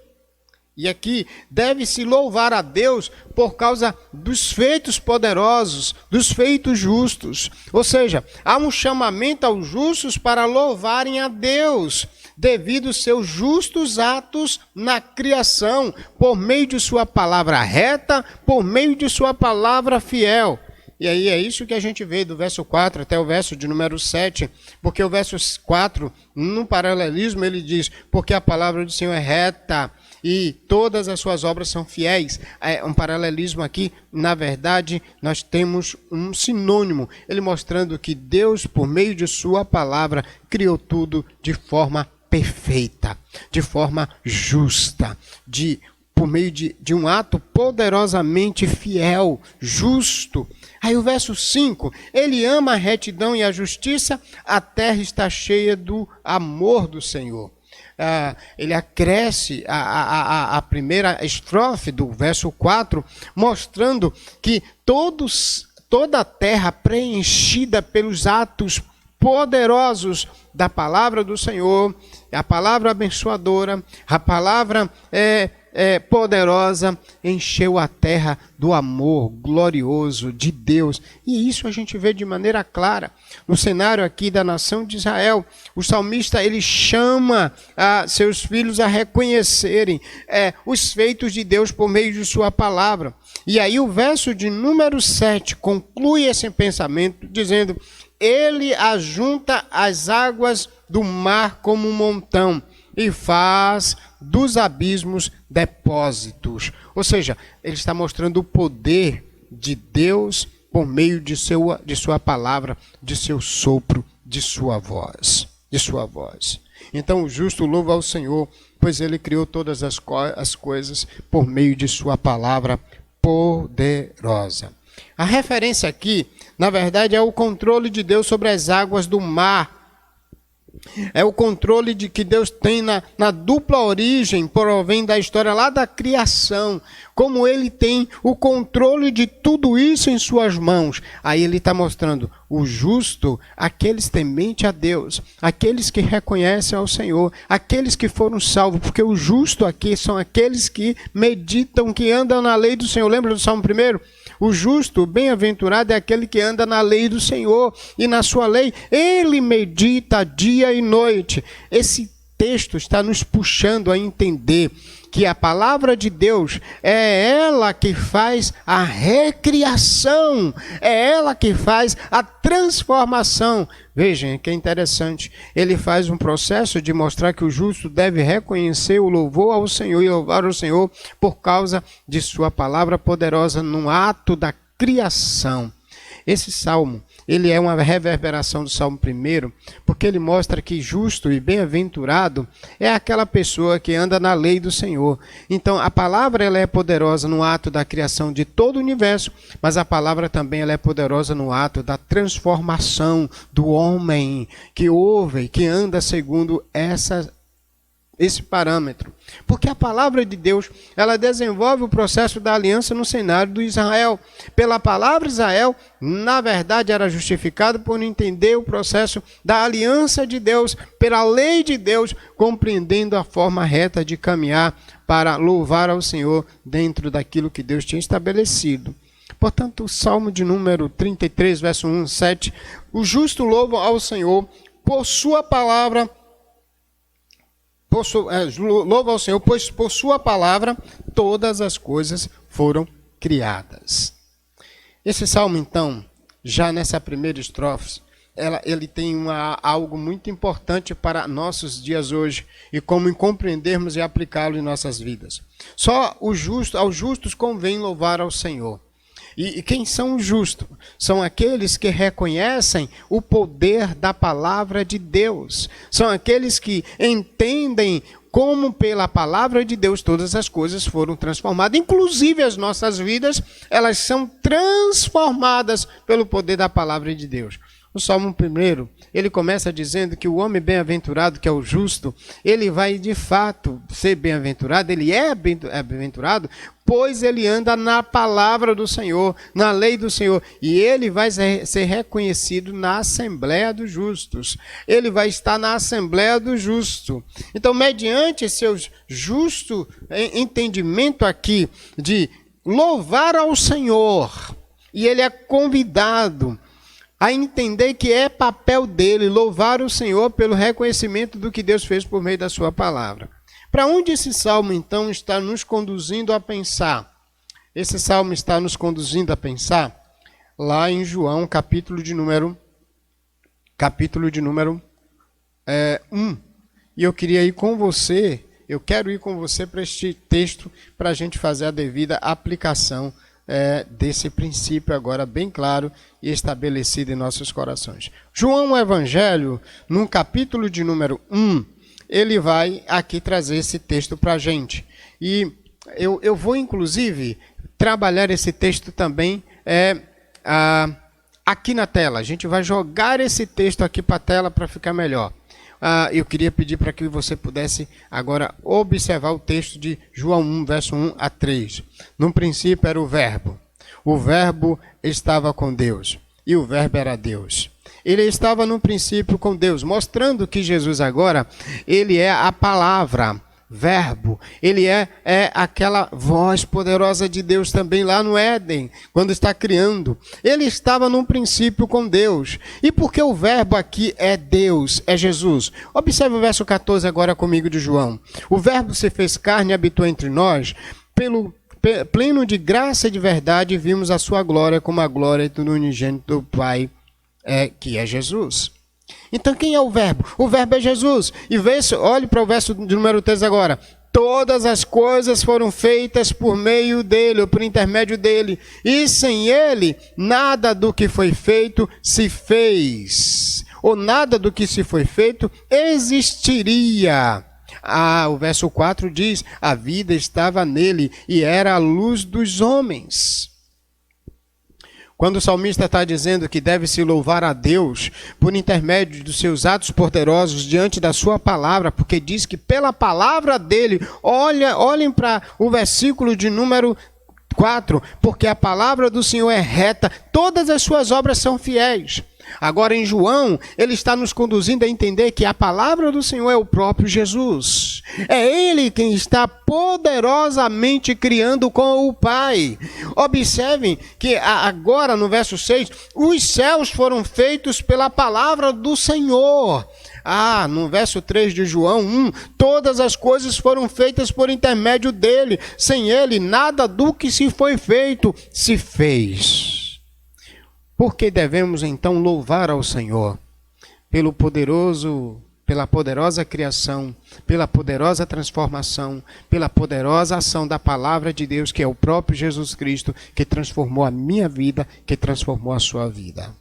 Speaker 1: E aqui deve-se louvar a Deus por causa dos feitos poderosos, dos feitos justos. Ou seja, há um chamamento aos justos para louvarem a Deus, devido aos seus justos atos na criação, por meio de sua palavra reta, por meio de sua palavra fiel. E aí é isso que a gente vê do verso 4 até o verso de número 7, porque o verso 4, no paralelismo, ele diz: porque a palavra do Senhor é reta e todas as suas obras são fiéis. É um paralelismo aqui, na verdade, nós temos um sinônimo, ele mostrando que Deus, por meio de sua palavra, criou tudo de forma perfeita, de forma justa, por meio de um ato poderosamente fiel, justo. Aí o verso 5, ele ama a retidão e a justiça, a terra está cheia do amor do Senhor. Ele acresce a primeira estrofe do verso 4, mostrando que toda a terra preenchida pelos atos poderosos da palavra do Senhor, a palavra abençoadora, a palavra poderosa encheu a terra do amor glorioso de Deus. E isso a gente vê de maneira clara no cenário aqui da nação de Israel. O salmista, ele chama seus filhos a reconhecerem os feitos de Deus por meio de sua palavra. E aí o verso de número 7 conclui esse pensamento dizendo: ele ajunta as águas do mar como um montão e faz dos abismos depósitos. Ou seja, ele está mostrando o poder de Deus por meio de sua palavra, de seu sopro, de sua voz. Então o justo louva ao Senhor, pois ele criou todas as coisas por meio de sua palavra poderosa. A referência aqui, na verdade, é o controle de Deus sobre as águas do mar. É o controle de que Deus tem na dupla origem, provém da história lá da criação. Como ele tem o controle de tudo isso em suas mãos. Aí ele está mostrando o justo, aqueles tementes a Deus, aqueles que reconhecem ao Senhor, aqueles que foram salvos, porque o justo aqui são aqueles que meditam, que andam na lei do Senhor. Lembra do Salmo 1? O justo, bem-aventurado, é aquele que anda na lei do Senhor, e na sua lei ele medita dia e noite. Esse texto está nos puxando a entender que a palavra de Deus é ela que faz a recriação, é ela que faz a transformação. Vejam que é interessante, ele faz um processo de mostrar que o justo deve reconhecer o louvor ao Senhor e louvar o Senhor por causa de sua palavra poderosa no ato da criação. Esse salmo, ele é uma reverberação do Salmo 1, porque ele mostra que justo e bem-aventurado é aquela pessoa que anda na lei do Senhor. Então, a palavra ela é poderosa no ato da criação de todo o universo, mas a palavra também ela é poderosa no ato da transformação do homem que ouve, que anda segundo esse parâmetro. Porque a palavra de Deus, ela desenvolve o processo da aliança no cenário do Israel. Pela palavra Israel, na verdade, era justificado por não entender o processo da aliança de Deus, pela lei de Deus, compreendendo a forma reta de caminhar para louvar ao Senhor dentro daquilo que Deus tinha estabelecido. Portanto, o Salmo de número 33, verso 1, 7, o justo louva ao Senhor por sua palavra. Louva ao Senhor, pois por sua palavra todas as coisas foram criadas. Esse salmo, então, já nessa primeira estrofe, ele tem algo muito importante para nossos dias hoje e como compreendermos e aplicá-lo em nossas vidas. Só aos justos convém louvar ao Senhor. E quem são os justos? São aqueles que reconhecem o poder da palavra de Deus. São aqueles que entendem como pela palavra de Deus todas as coisas foram transformadas. Inclusive as nossas vidas, elas são transformadas pelo poder da palavra de Deus. O Salmo 1, ele começa dizendo que o homem bem-aventurado, que é o justo, ele vai de fato ser bem-aventurado, ele é bem-aventurado, pois ele anda na palavra do Senhor, na lei do Senhor, e ele vai ser reconhecido na Assembleia dos Justos. Ele vai estar na Assembleia do Justo. Então, mediante seu justo entendimento aqui de louvar ao Senhor, e ele é convidado a entender que é papel dele louvar o Senhor pelo reconhecimento do que Deus fez por meio da sua palavra. Para onde esse salmo, então, está nos conduzindo a pensar? Esse salmo está nos conduzindo a pensar lá em João, capítulo de número 1. E eu quero ir com você para este texto, para a gente fazer a devida aplicação desse princípio agora bem claro e estabelecido em nossos corações. João, o Evangelho, no capítulo de número 1, ele vai aqui trazer esse texto para a gente. E eu vou, inclusive, trabalhar esse texto também aqui na tela. A gente vai jogar esse texto aqui para a tela para ficar melhor. Eu queria pedir para que você pudesse agora observar o texto de João 1, verso 1 a 3. No princípio era o Verbo estava com Deus, e o Verbo era Deus. Ele estava no princípio com Deus, mostrando que Jesus agora, ele é a palavra Verbo, ele é aquela voz poderosa de Deus também lá no Éden, quando está criando. Ele estava no princípio com Deus. E porque o verbo aqui é Deus, é Jesus. Observe o verso 14 agora comigo de João. O verbo se fez carne e habitou entre nós, pelo pleno de graça e de verdade, vimos a sua glória como a glória do unigênito do Pai, que é Jesus. Então quem é o verbo? O verbo é Jesus. E olhe para o verso de número 3 agora. Todas as coisas foram feitas por meio dele, ou por intermédio dele. E sem ele, nada do que foi feito se fez. Ou nada do que se foi feito existiria. O verso 4 diz, a vida estava nele e era a luz dos homens. Quando o salmista está dizendo que deve se louvar a Deus por intermédio dos seus atos poderosos diante da sua palavra, porque diz que pela palavra dele, olhem para o versículo de número 4, porque a palavra do Senhor é reta, todas as suas obras são fiéis. Agora em João, ele está nos conduzindo a entender que a palavra do Senhor é o próprio Jesus. É ele quem está poderosamente criando com o Pai. Observem que agora no verso 6, os céus foram feitos pela palavra do Senhor. No verso 3 de João 1, todas as coisas foram feitas por intermédio dele. Sem ele, nada do que se foi feito se fez. Por que devemos então louvar ao Senhor? Pela poderosa criação, pela poderosa transformação, pela poderosa ação da palavra de Deus, que é o próprio Jesus Cristo, que transformou a minha vida, que transformou a sua vida.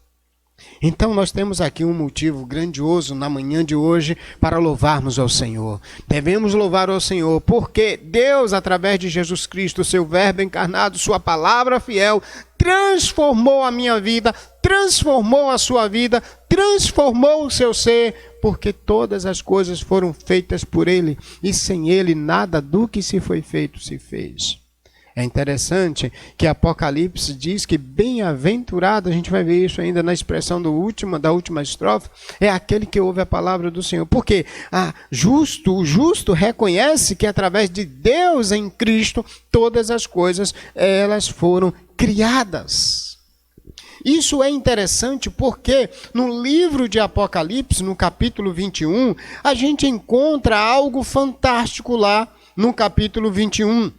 Speaker 1: Então nós temos aqui um motivo grandioso na manhã de hoje para louvarmos ao Senhor. Devemos louvar ao Senhor porque Deus, através de Jesus Cristo, seu verbo encarnado, sua palavra fiel, transformou a minha vida, transformou a sua vida, transformou o seu ser, porque todas as coisas foram feitas por ele e sem ele nada do que se foi feito se fez. É interessante que Apocalipse diz que bem-aventurado, a gente vai ver isso ainda na expressão da última estrofe, é aquele que ouve a palavra do Senhor. Porque o justo reconhece que através de Deus em Cristo, todas as coisas elas foram criadas. Isso é interessante porque no livro de Apocalipse, no capítulo 21, a gente encontra algo fantástico lá no capítulo 21.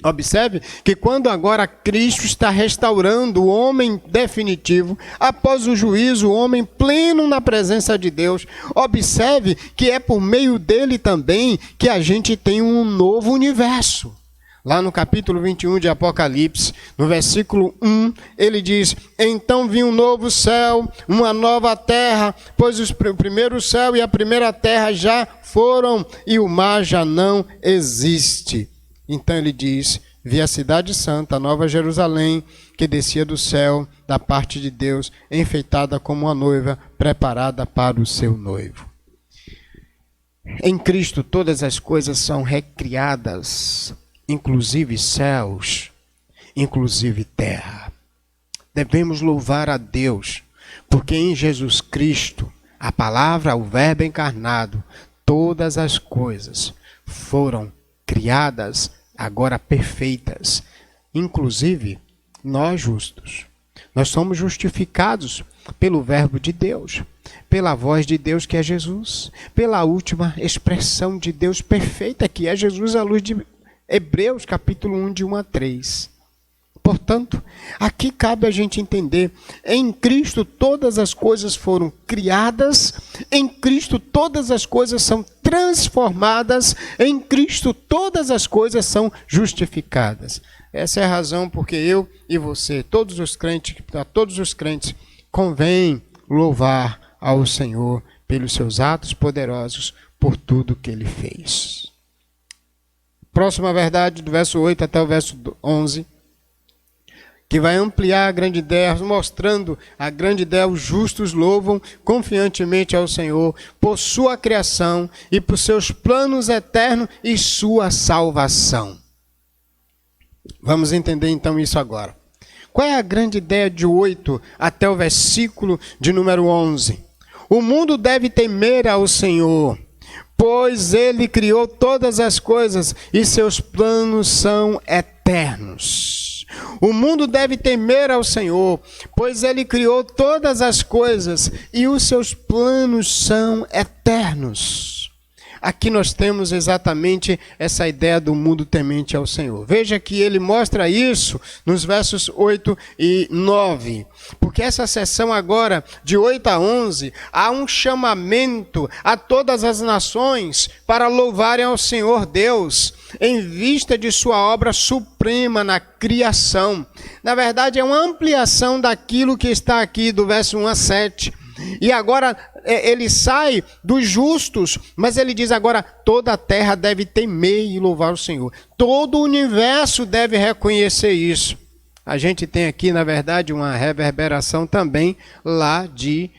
Speaker 1: Observe que quando agora Cristo está restaurando o homem definitivo, após o juízo, o homem pleno na presença de Deus, observe que é por meio dele também que a gente tem um novo universo. Lá no capítulo 21 de Apocalipse, no versículo 1, ele diz, então vi um novo céu, uma nova terra, pois o primeiro céu e a primeira terra já foram e o mar já não existe. Então ele diz, vi a cidade santa, a nova Jerusalém, que descia do céu, da parte de Deus, enfeitada como uma noiva, preparada para o seu noivo. Em Cristo todas as coisas são recriadas, inclusive céus, inclusive terra. Devemos louvar a Deus, porque em Jesus Cristo, a palavra, o verbo encarnado, todas as coisas foram criadas, agora perfeitas, inclusive nós justos. Nós somos justificados pelo verbo de Deus, pela voz de Deus que é Jesus, pela última expressão de Deus perfeita que é Jesus à luz de Hebreus capítulo 1 de 1 a 3. Portanto, aqui cabe a gente entender, em Cristo todas as coisas foram criadas, em Cristo todas as coisas são transformadas, em Cristo todas as coisas são justificadas. Essa é a razão porque eu e você, a todos os crentes, convém louvar ao Senhor pelos seus atos poderosos, por tudo que Ele fez. Próxima verdade, do verso 8 até o verso 11, que vai ampliar a grande ideia, mostrando a grande ideia, os justos louvam confiantemente ao Senhor por sua criação e por seus planos eternos e sua salvação. Vamos entender então isso agora. Qual é a grande ideia de 8 até o versículo de número 11? O mundo deve temer ao Senhor, pois ele criou todas as coisas e seus planos são eternos. O mundo deve temer ao Senhor, pois ele criou todas as coisas e os seus planos são eternos. Aqui nós temos exatamente essa ideia do mundo temente ao Senhor. Veja que ele mostra isso nos versos 8 e 9. Porque essa sessão agora, de 8 a 11, há um chamamento a todas as nações para louvarem ao Senhor Deus, em vista de sua obra suprema na criação. Na verdade, é uma ampliação daquilo que está aqui do verso 1 a 7. E agora ele sai dos justos, mas ele diz agora, toda a terra deve temer e louvar o Senhor. Todo o universo deve reconhecer isso. A gente tem aqui, na verdade, uma reverberação também lá de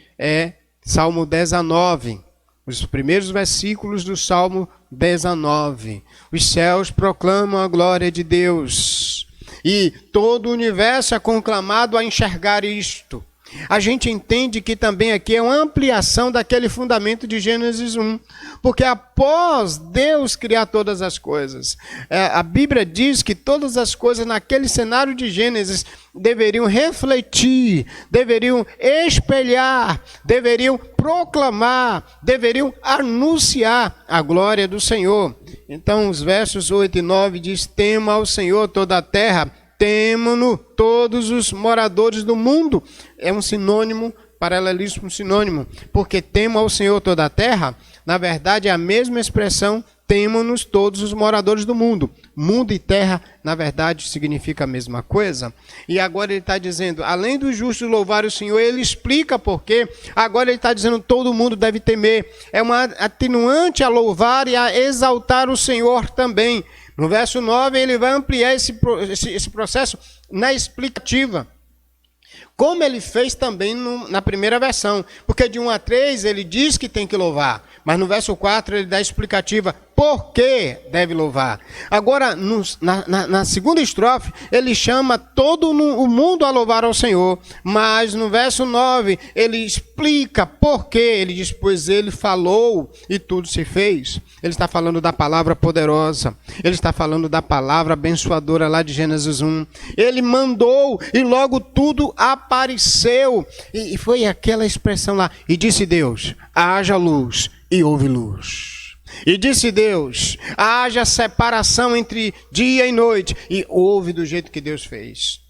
Speaker 1: Salmo 19. Os primeiros versículos do Salmo 19. Os céus proclamam a glória de Deus. E todo o universo é conclamado a enxergar isto. A gente entende que também aqui é uma ampliação daquele fundamento de Gênesis 1, porque após Deus criar todas as coisas, a Bíblia diz que todas as coisas naquele cenário de Gênesis deveriam refletir, deveriam espelhar, deveriam proclamar, deveriam anunciar a glória do Senhor. Então os versos 8 e 9 diz, tema ao Senhor toda a terra, temam-no todos os moradores do mundo. É um sinônimo, paralelismo sinônimo, porque tema ao Senhor toda a terra, na verdade é a mesma expressão, temam-nos todos os moradores do mundo. Mundo e terra, na verdade, significa a mesma coisa. E agora ele está dizendo, além do justo louvar o Senhor, ele explica por quê. Agora ele está dizendo, todo mundo deve temer. É uma atenuante a louvar e a exaltar o Senhor também. No verso 9, ele vai ampliar esse processo na explicativa. Como ele fez também na primeira versão. Porque de 1 a 3 ele diz que tem que louvar. Mas no verso 4 ele dá a explicativa por que deve louvar. Agora, na segunda estrofe, ele chama todo o mundo a louvar ao Senhor. Mas no verso 9 ele explica por quê. Ele diz, pois ele falou e tudo se fez. Ele está falando da palavra poderosa. Ele está falando da palavra abençoadora lá de Gênesis 1. Ele mandou e logo tudo apareceu. E foi aquela expressão lá. E disse Deus, haja luz e houve luz. E disse Deus, haja separação entre dia e noite. E houve do jeito que Deus fez.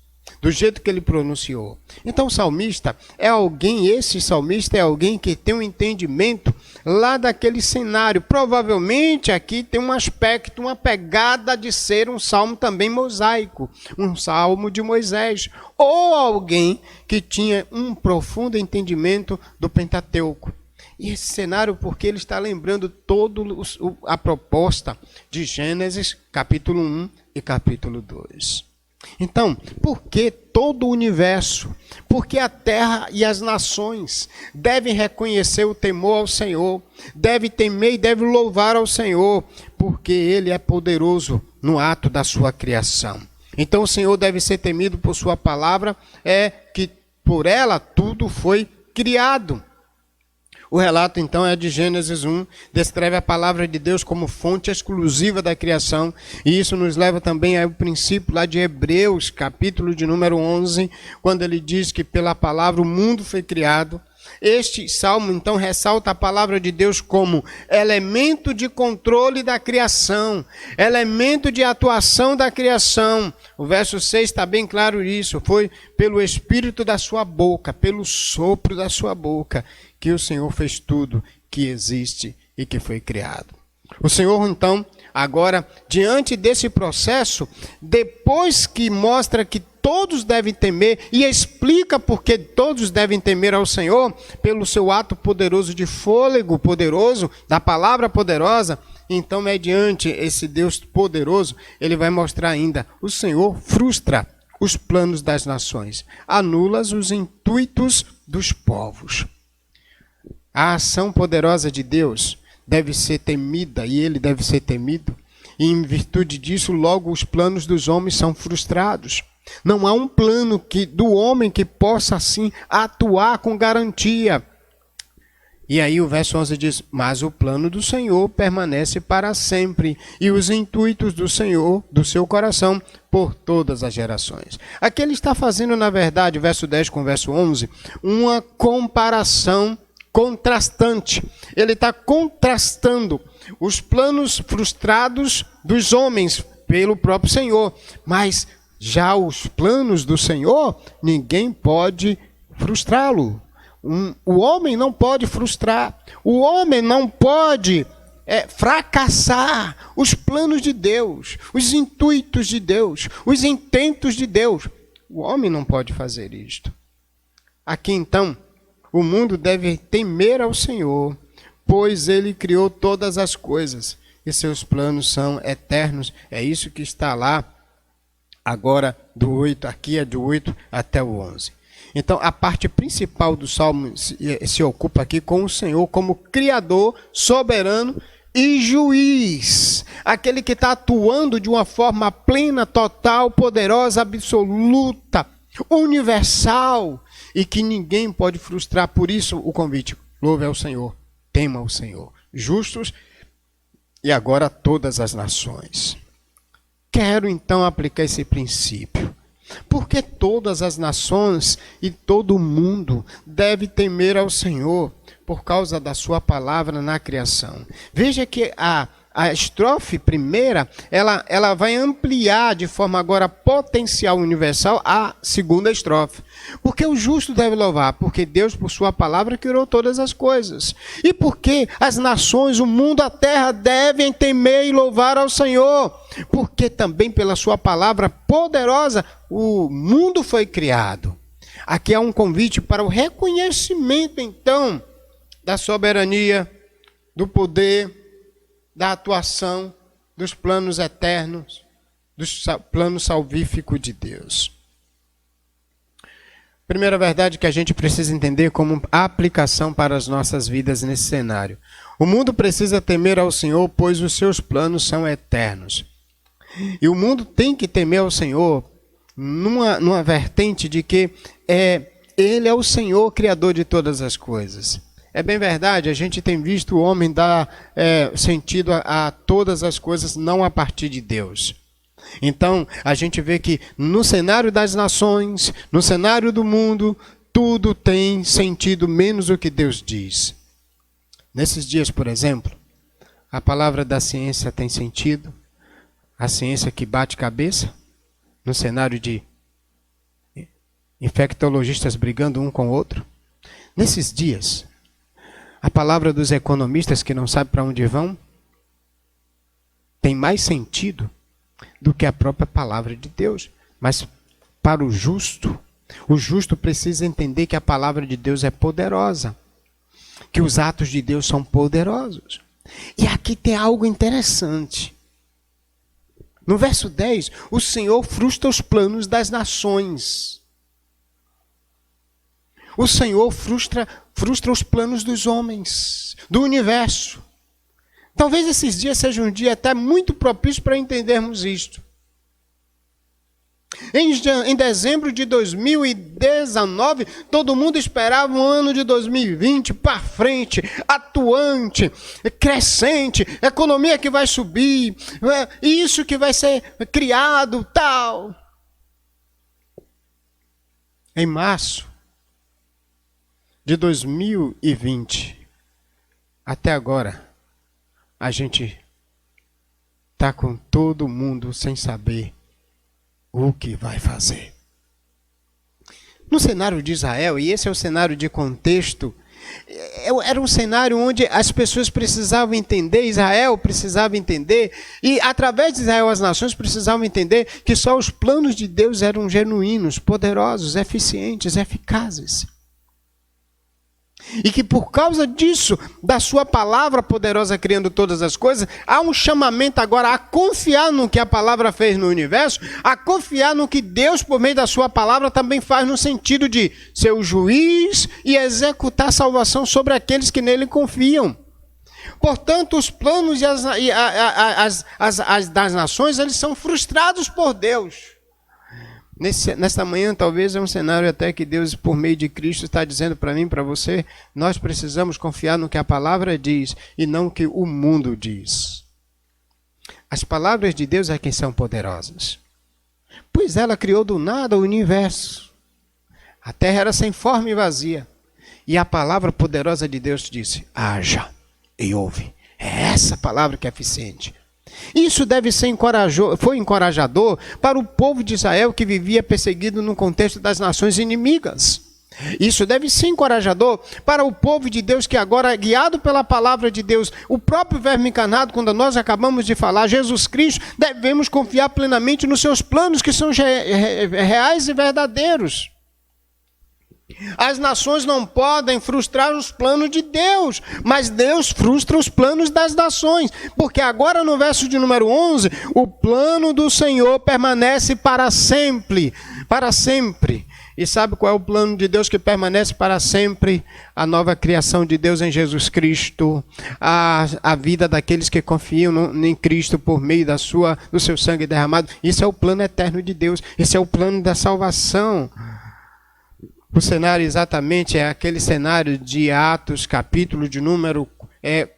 Speaker 1: Do jeito que ele pronunciou. Então o salmista é alguém, esse salmista é alguém que tem um entendimento lá daquele cenário. Provavelmente aqui tem um aspecto, uma pegada de ser um salmo também mosaico. Um salmo de Moisés. Ou alguém que tinha um profundo entendimento do Pentateuco. E esse cenário, porque ele está lembrando toda a proposta de Gênesis, capítulo 1 e capítulo 2. Então, por que todo o universo? Porque a terra e as nações devem reconhecer o temor ao Senhor, devem temer e devem louvar ao Senhor, porque Ele é poderoso no ato da sua criação. Então o Senhor deve ser temido por sua palavra, que por ela tudo foi criado. O relato, então, é de Gênesis 1, descreve a palavra de Deus como fonte exclusiva da criação, e isso nos leva também ao princípio lá de Hebreus, capítulo de número 11, quando ele diz que pela palavra o mundo foi criado. Este salmo, então, ressalta a palavra de Deus como elemento de controle da criação, elemento de atuação da criação. O verso 6 está bem claro isso, foi pelo espírito da sua boca, pelo sopro da sua boca, que o Senhor fez tudo que existe e que foi criado. O Senhor, então, agora, diante desse processo, depois que mostra que todos devem temer e explica por que todos devem temer ao Senhor, pelo seu ato poderoso de fôlego poderoso, da palavra poderosa, então, mediante esse Deus poderoso, ele vai mostrar ainda, o Senhor frustra os planos das nações, anula os intuitos dos povos. A ação poderosa de Deus deve ser temida e ele deve ser temido. E em virtude disso, logo os planos dos homens são frustrados. Não há um plano do homem que possa assim atuar com garantia. E aí o verso 11 diz, mas o plano do Senhor permanece para sempre, e os intuitos do Senhor, do seu coração, por todas as gerações. Aqui ele está fazendo, na verdade, verso 10 com verso 11, uma comparação contrastante. Ele está contrastando os planos frustrados dos homens pelo próprio Senhor, mas já os planos do Senhor, ninguém pode frustrá-lo. O homem não pode frustrar, o homem não pode fracassar os planos de Deus, os intuitos de Deus, os intentos de Deus. O homem não pode fazer isto. Aqui então, o mundo deve temer ao Senhor, pois ele criou todas as coisas e seus planos são eternos. É isso que está lá agora do 8, aqui é do 8 até o 11. Então, a parte principal do Salmo se ocupa aqui com o Senhor como Criador, soberano e juiz. Aquele que está atuando de uma forma plena, total, poderosa, absoluta, universal e que ninguém pode frustrar. Por isso, o convite, louve ao Senhor, tema ao Senhor, justos e agora todas as nações. Quero então aplicar esse princípio. Porque todas as nações e todo o mundo deve temer ao Senhor por causa da sua palavra na criação. Veja que a estrofe primeira, ela vai ampliar de forma agora potencial universal a segunda estrofe. Porque o justo deve louvar, porque Deus por sua palavra criou todas as coisas. E porque as nações, o mundo, a terra devem temer e louvar ao Senhor. Porque também pela sua palavra poderosa o mundo foi criado. Aqui há um convite para o reconhecimento então da soberania, do poder, da atuação, dos planos eternos, do plano salvífico de Deus. Primeira verdade que a gente precisa entender como aplicação para as nossas vidas nesse cenário. O mundo precisa temer ao Senhor, pois os seus planos são eternos. E o mundo tem que temer ao Senhor numa vertente de que Ele é o Senhor, Criador de todas as coisas. É bem verdade, a gente tem visto o homem dar sentido a todas as coisas, não a partir de Deus. Então, a gente vê que no cenário das nações, no cenário do mundo, tudo tem sentido menos o que Deus diz. Nesses dias, por exemplo, a palavra da ciência tem sentido, a ciência que bate cabeça, no cenário de infectologistas brigando um com o outro. Nesses dias, a palavra dos economistas que não sabem para onde vão tem mais sentido do que a própria palavra de Deus. Mas para o justo precisa entender que a palavra de Deus é poderosa, que os atos de Deus são poderosos. E aqui tem algo interessante. No verso 10, o Senhor frustra os planos das nações. O Senhor frustra os planos dos homens, do universo. Talvez esses dias sejam um dia até muito propício para entendermos isto. Em dezembro de 2019, todo mundo esperava um ano de 2020 para frente, atuante, crescente, economia que vai subir, isso que vai ser criado, tal. Em março de 2020, até agora, a gente está com todo mundo sem saber o que vai fazer. No cenário de Israel, e esse é o cenário de contexto, era um cenário onde as pessoas precisavam entender, Israel precisava entender, e através de Israel as nações precisavam entender que só os planos de Deus eram genuínos, poderosos, eficientes, eficazes. E que por causa disso, da sua palavra poderosa criando todas as coisas, há um chamamento agora a confiar no que a palavra fez no universo, a confiar no que Deus, por meio da sua palavra, também faz no sentido de ser o juiz e executar salvação sobre aqueles que nele confiam. Portanto, os planos das nações, eles são frustrados por Deus. Nesta manhã, talvez é um cenário até que Deus, por meio de Cristo, está dizendo para mim, para você, nós precisamos confiar no que a palavra diz e não o que o mundo diz. As palavras de Deus é quem são poderosas. Pois ela criou do nada o universo. A terra era sem forma e vazia. E a palavra poderosa de Deus disse, haja e ouve. É essa palavra que é eficiente. Isso deve ser foi encorajador para o povo de Israel que vivia perseguido no contexto das nações inimigas. Isso deve ser encorajador para o povo de Deus que agora, guiado pela palavra de Deus, o próprio Verbo encarnado, quando nós acabamos de falar, Jesus Cristo, devemos confiar plenamente nos seus planos que são reais e verdadeiros. As nações não podem frustrar os planos de Deus, mas Deus frustra os planos das nações, porque agora no verso de número 11, o plano do Senhor permanece para sempre, para sempre. E sabe qual é o plano de Deus que permanece para sempre? A nova criação de Deus em Jesus Cristo, a vida daqueles que confiam em Cristo por meio do seu sangue derramado. Isso é o plano eterno de Deus, esse é o plano da salvação. O cenário exatamente é aquele cenário de Atos, capítulo de número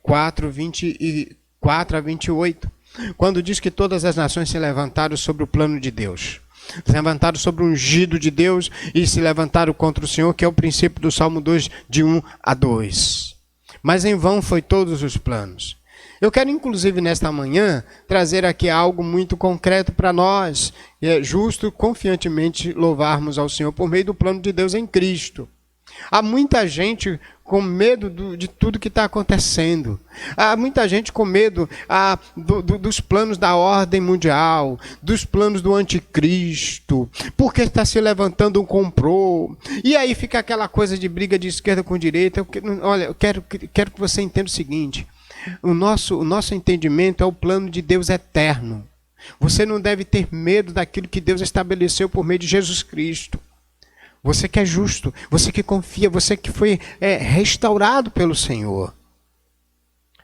Speaker 1: 4, 24 a 28, quando diz que todas as nações se levantaram sobre o plano de Deus. Se levantaram sobre o ungido de Deus e se levantaram contra o Senhor, que é o princípio do Salmo 2, de 1 a 2. Mas em vão foi todos os planos. Eu quero, inclusive, nesta manhã, trazer aqui algo muito concreto para nós. É justo, confiantemente, louvarmos ao Senhor por meio do plano de Deus em Cristo. Há muita gente com medo de tudo que está acontecendo. Há muita gente com medo dos planos da ordem mundial, dos planos do anticristo, porque está se levantando um complô. E aí fica aquela coisa de briga de esquerda com direita. Eu quero que você entenda o seguinte. O nosso entendimento é o plano de Deus eterno. Você não deve ter medo daquilo que Deus estabeleceu por meio de Jesus Cristo. Você que é justo, você que confia, você que foi restaurado pelo Senhor.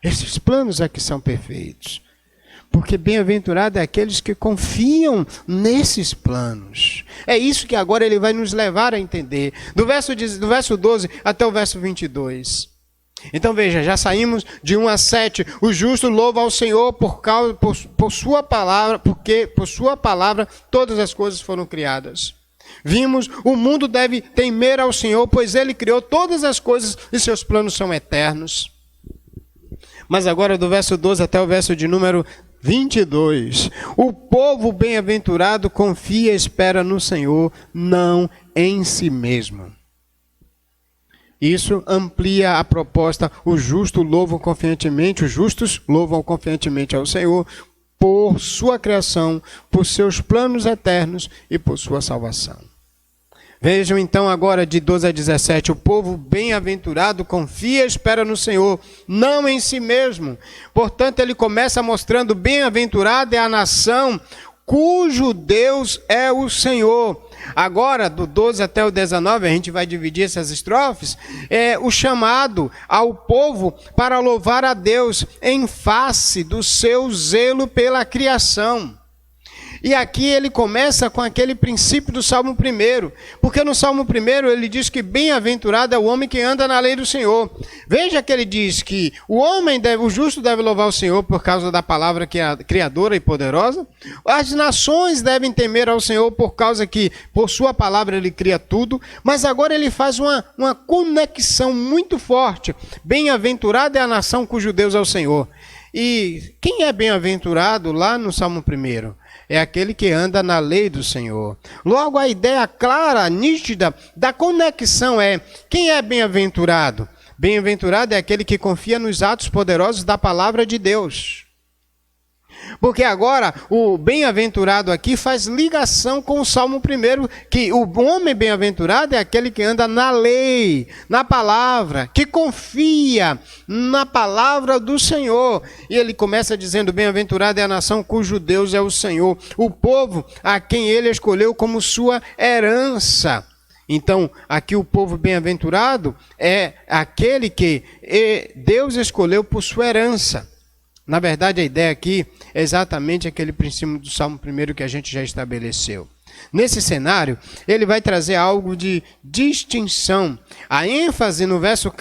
Speaker 1: Esses planos é que são perfeitos. Porque bem-aventurado é aqueles que confiam nesses planos. É isso que agora ele vai nos levar a entender. Do verso 12 até o verso 22. Então veja, já saímos de 1 a 7. O justo louva ao Senhor por sua palavra, porque por sua palavra todas as coisas foram criadas. Vimos, o mundo deve temer ao Senhor, pois ele criou todas as coisas e seus planos são eternos. Mas agora do verso 12 até o verso de número 22. O povo bem-aventurado confia e espera no Senhor, não em si mesmo. Isso amplia a proposta. Os justos louvam confiantemente ao Senhor por sua criação, por seus planos eternos e por sua salvação. Vejam então agora de 12 a 17. O povo bem-aventurado confia e espera no Senhor, não em si mesmo. Portanto, ele começa mostrando bem-aventurada é a nação cujo Deus é o Senhor. Agora, do 12 até o 19, a gente vai dividir essas estrofes, é o chamado ao povo para louvar a Deus em face do seu zelo pela criação. E aqui ele começa com aquele princípio do Salmo 1, porque no Salmo 1 ele diz que bem-aventurado é o homem que anda na lei do Senhor. Veja que ele diz que o justo deve louvar o Senhor por causa da palavra que é criadora e poderosa. As nações devem temer ao Senhor por causa que por sua palavra ele cria tudo. Mas agora ele faz uma conexão muito forte. Bem-aventurado é a nação cujo Deus é o Senhor. E quem é bem-aventurado lá no Salmo 1? É aquele que anda na lei do Senhor. Logo, a ideia clara, nítida da conexão é: quem é bem-aventurado? Bem-aventurado é aquele que confia nos atos poderosos da palavra de Deus. Porque agora o bem-aventurado aqui faz ligação com o Salmo 1, que o homem bem-aventurado é aquele que anda na lei, na palavra, que confia na palavra do Senhor. E ele começa dizendo: bem-aventurado é a nação cujo Deus é o Senhor, o povo a quem ele escolheu como sua herança. Então, aqui o povo bem-aventurado é aquele que Deus escolheu por sua herança. Na verdade, a ideia aqui é exatamente aquele princípio do Salmo 1 que a gente já estabeleceu. Nesse cenário, ele vai trazer algo de distinção. A ênfase no verso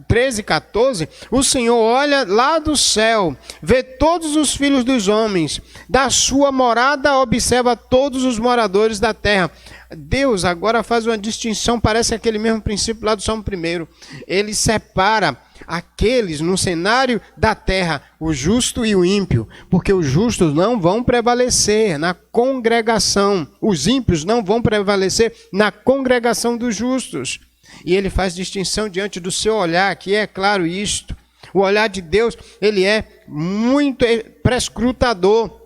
Speaker 1: 13 e 14, o Senhor olha lá do céu, vê todos os filhos dos homens, da sua morada observa todos os moradores da terra. Deus agora faz uma distinção, parece aquele mesmo princípio lá do Salmo 1. Ele separa aqueles no cenário da terra, o justo e o ímpio, porque os justos não vão prevalecer na congregação, os ímpios não vão prevalecer na congregação dos justos. E ele faz distinção diante do seu olhar, que é claro isto. O olhar de Deus, ele é muito prescrutador.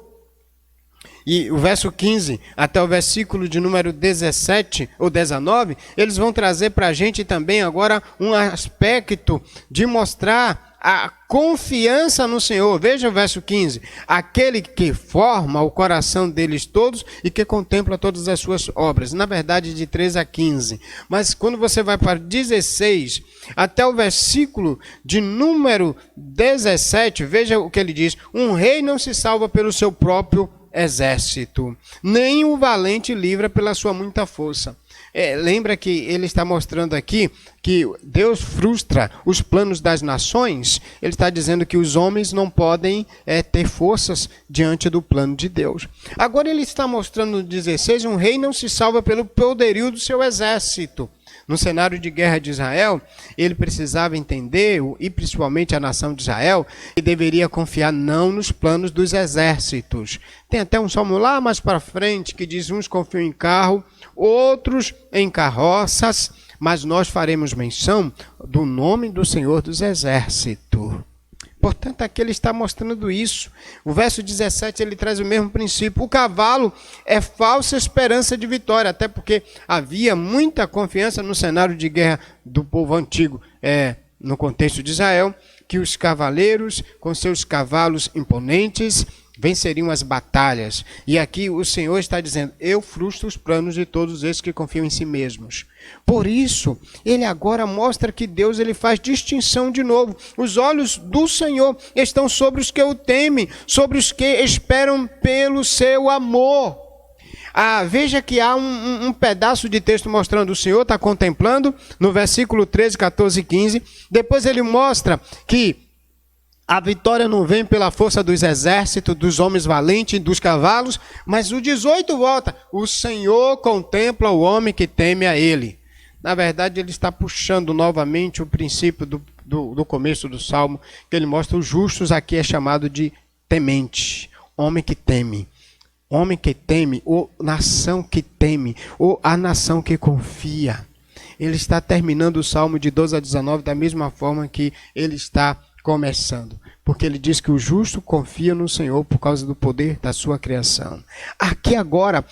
Speaker 1: E o verso 15 até o versículo de número 17 ou 19, eles vão trazer para a gente também agora um aspecto de mostrar a confiança no Senhor. Veja o verso 15. Aquele que forma o coração deles todos e que contempla todas as suas obras. Na verdade, de 13 a 15. Mas quando você vai para 16 até o versículo de número 17, veja o que ele diz. Um rei não se salva pelo seu próprio exército, nem o valente livra pela sua muita força. Lembra que ele está mostrando aqui que Deus frustra os planos das nações? Ele está dizendo que os homens não podem ter forças diante do plano de Deus. Agora ele está mostrando no 16, um rei não se salva pelo poderio do seu exército. No cenário de guerra de Israel, ele precisava entender, e principalmente a nação de Israel, que deveria confiar não nos planos dos exércitos. Tem até um salmo lá mais para frente que diz: uns confiam em carro, outros em carroças, mas nós faremos menção do nome do Senhor dos Exércitos. Portanto, aqui ele está mostrando isso. O verso 17, ele traz o mesmo princípio. O cavalo é falsa esperança de vitória, até porque havia muita confiança no cenário de guerra do povo antigo, no contexto de Israel, que os cavaleiros, com seus cavalos imponentes, venceriam as batalhas. E aqui o Senhor está dizendo: eu frustro os planos de todos esses que confiam em si mesmos. Por isso, ele agora mostra que Deus ele faz distinção de novo. Os olhos do Senhor estão sobre os que o temem, sobre os que esperam pelo seu amor. Veja que há um pedaço de texto mostrando o Senhor está contemplando, no versículo 13, 14 e 15. Depois ele mostra que a vitória não vem pela força dos exércitos, dos homens valentes, dos cavalos, mas o 18 volta: o Senhor contempla o homem que teme a ele. Na verdade, ele está puxando novamente o princípio do começo do Salmo, que ele mostra os justos aqui é chamado de temente, homem que teme. Homem que teme, ou nação que teme, ou a nação que confia. Ele está terminando o Salmo de 12 a 19 da mesma forma que ele está começando, porque ele diz que o justo confia no Senhor por causa do poder da sua criação. Aqui agora,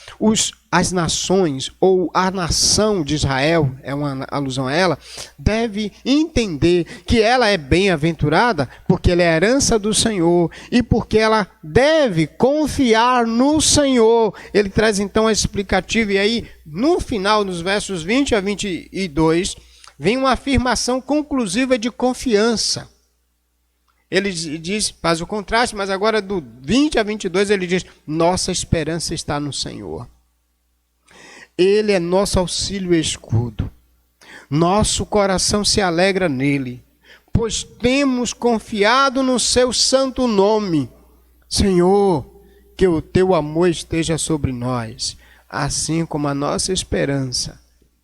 Speaker 1: as nações, ou a nação de Israel, é uma alusão a ela, deve entender que ela é bem-aventurada porque ela é herança do Senhor e porque ela deve confiar no Senhor. Ele traz então a explicativa, e aí no final, nos versos 20 a 22, vem uma afirmação conclusiva de confiança. Ele diz, faz o contraste, mas agora do 20 a 22 ele diz: nossa esperança está no Senhor. Ele é nosso auxílio e escudo. Nosso coração se alegra nele, pois temos confiado no seu santo nome. Senhor, que o teu amor esteja sobre nós, assim como a nossa esperança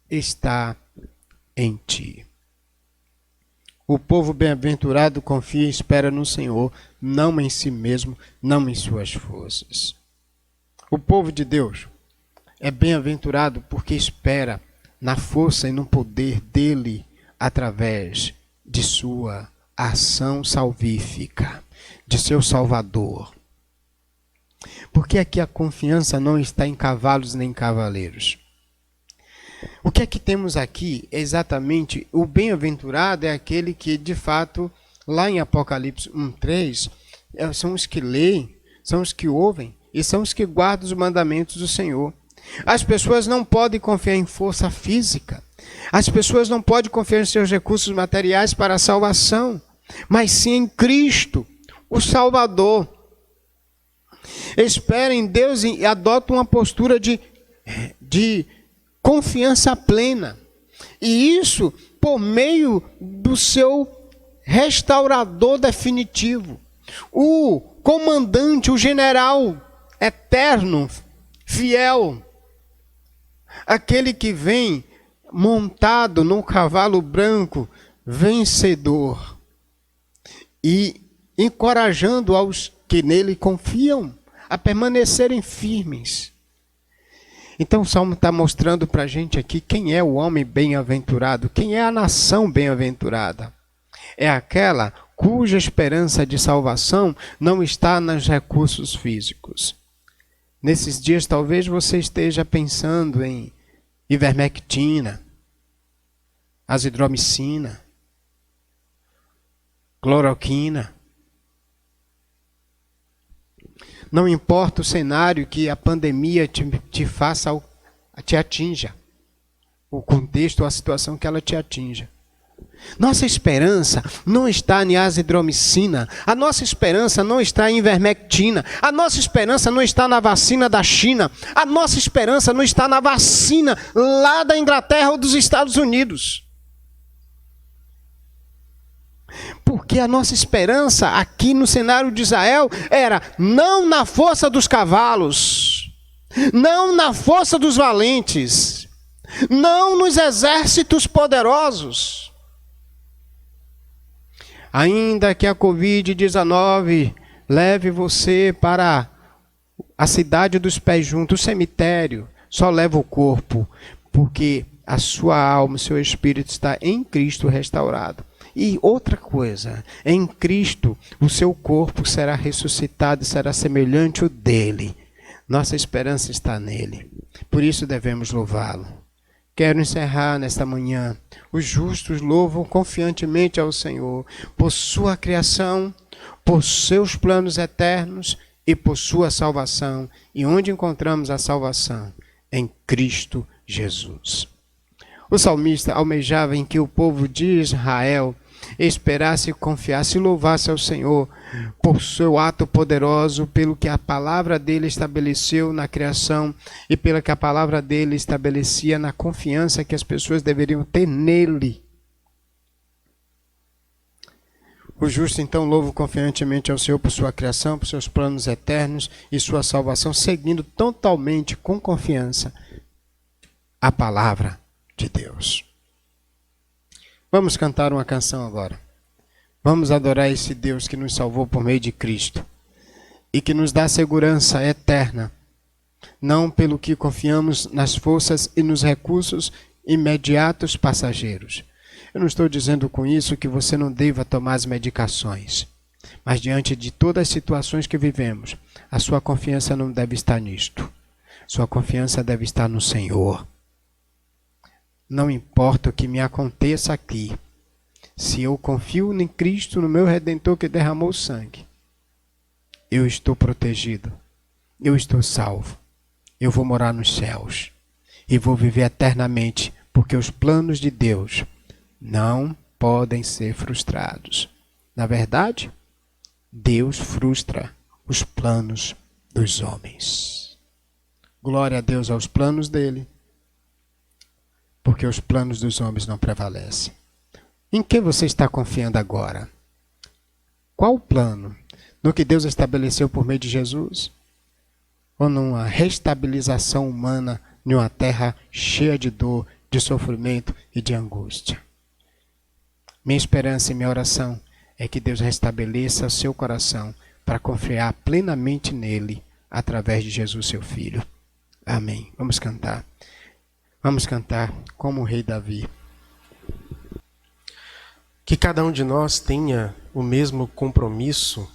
Speaker 1: está em ti. O povo bem-aventurado confia e espera no Senhor, não em si mesmo, não em suas forças. O povo de Deus é bem-aventurado porque espera na força e no poder dele através de sua ação salvífica, de seu Salvador. Porque aqui a confiança não está em cavalos nem em cavaleiros. O que é que temos aqui? Exatamente, o bem-aventurado é aquele que, de fato, lá em Apocalipse 1:3, são os que leem, são os que ouvem e são os que guardam os mandamentos do Senhor. As pessoas não podem confiar em força física. As pessoas não podem confiar em seus recursos materiais para a salvação, mas sim em Cristo, o Salvador. Esperam em Deus e adotam uma postura de de confiança plena. E isso por meio do seu restaurador definitivo, o comandante, o general eterno, fiel, aquele que vem montado num cavalo branco, vencedor, e encorajando aos que nele confiam a permanecerem firmes. Então o Salmo está mostrando para a gente aqui quem é o homem bem-aventurado, quem é a nação bem-aventurada. É aquela cuja esperança de salvação não está nos recursos físicos. Nesses dias talvez você esteja pensando em ivermectina, azidromicina, cloroquina. Não importa o cenário que a pandemia te faça, te atinja, o contexto, a situação que ela te atinja. Nossa esperança não está em azidromicina, a nossa esperança não está em ivermectina, a nossa esperança não está na vacina da China, a nossa esperança não está na vacina lá da Inglaterra ou dos Estados Unidos. Porque a nossa esperança aqui no cenário de Israel era não na força dos cavalos, não na força dos valentes, não nos exércitos poderosos. Ainda que a Covid-19 leve você para a cidade dos pés juntos, o cemitério, só leva o corpo, porque a sua alma, o seu espírito está em Cristo restaurado. E outra coisa, em Cristo o seu corpo será ressuscitado e será semelhante ao dele. Nossa esperança está nele. Por isso devemos louvá-lo. Quero encerrar nesta manhã. Os justos louvam confiantemente ao Senhor por sua criação, por seus planos eternos e por sua salvação. E onde encontramos a salvação? Em Cristo Jesus. O salmista almejava em que o povo de Israel esperasse, confiasse e louvasse ao Senhor por seu ato poderoso, pelo que a palavra dele estabeleceu na criação e pela que a palavra dele estabelecia na confiança que as pessoas deveriam ter nele. O justo então louva confiantemente ao Senhor por sua criação, por seus planos eternos e sua salvação, seguindo totalmente com confiança a palavra de Deus. Vamos cantar uma canção agora. Vamos adorar esse Deus que nos salvou por meio de Cristo e que nos dá segurança eterna, não pelo que confiamos nas forças e nos recursos imediatos passageiros. Eu não estou dizendo com isso que você não deva tomar as medicações, mas diante de todas as situações que vivemos, a sua confiança não deve estar nisto. Sua confiança deve estar no Senhor. Não importa o que me aconteça aqui, se eu confio em Cristo, no meu Redentor que derramou sangue, eu estou protegido, eu estou salvo, eu vou morar nos céus e vou viver eternamente, porque os planos de Deus não podem ser frustrados. Na verdade, Deus frustra os planos dos homens. Glória a Deus aos planos dele, porque os planos dos homens não prevalecem. Em que você está confiando agora? Qual o plano? No que Deus estabeleceu por meio de Jesus? Ou numa restabilização humana em uma terra cheia de dor, de sofrimento e de angústia? Minha esperança e minha oração é que Deus restabeleça o seu coração para confiar plenamente nele, através de Jesus, seu Filho. Amém. Vamos cantar. Vamos cantar como o rei Davi.
Speaker 2: Que cada um de nós tenha o mesmo compromisso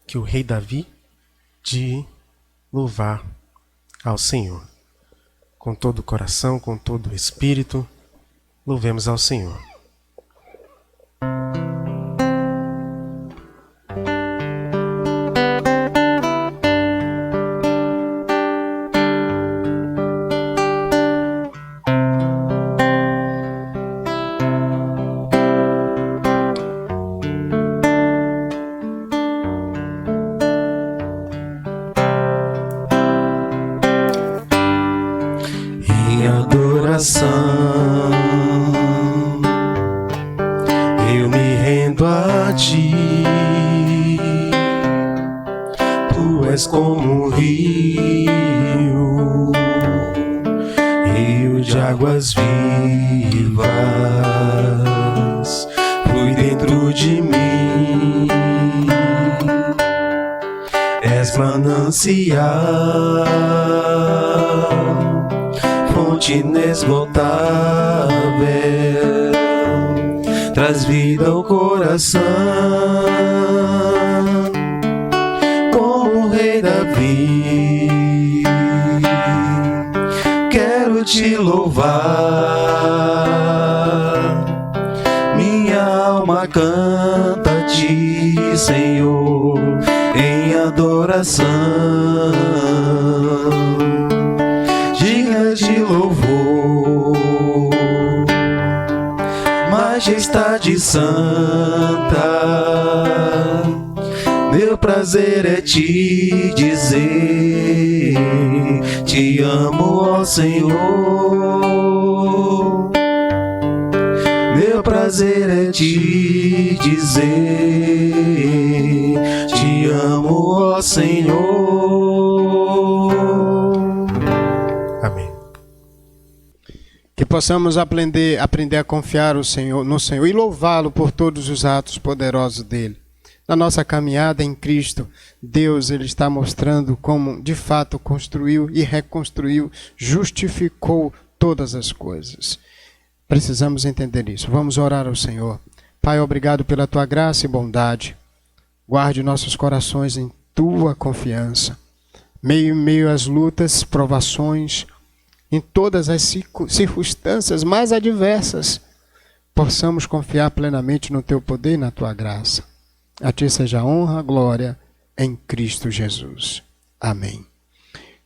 Speaker 2: que o rei Davi de louvar ao Senhor. Com todo o coração, com todo o espírito, louvemos ao Senhor. coração. Eu me rendo a ti. Tu és como um rio, rio de águas vivas, flui dentro de mim. És manancial, fonte inesgotável, traz vida ao coração. Como o rei Davi, quero te louvar. Minha alma canta a ti, Senhor, em adoração, digna de louvor, majestade santa. Meu prazer é te dizer, te amo, ó Senhor. Meu prazer é te dizer, te amo, ó Senhor. Amém.
Speaker 1: Que possamos aprender a confiar no Senhor e louvá-lo por todos os atos poderosos dele. Na nossa caminhada em Cristo, Deus ele está mostrando como de fato construiu e reconstruiu, justificou todas as coisas. Precisamos entender isso. Vamos orar ao Senhor. Pai, obrigado pela tua graça e bondade. Guarde nossos corações em tua confiança. Meio às lutas, provações, em todas as circunstâncias mais adversas, possamos confiar plenamente no teu poder e na tua graça. A ti seja a honra, a glória em Cristo Jesus. Amém.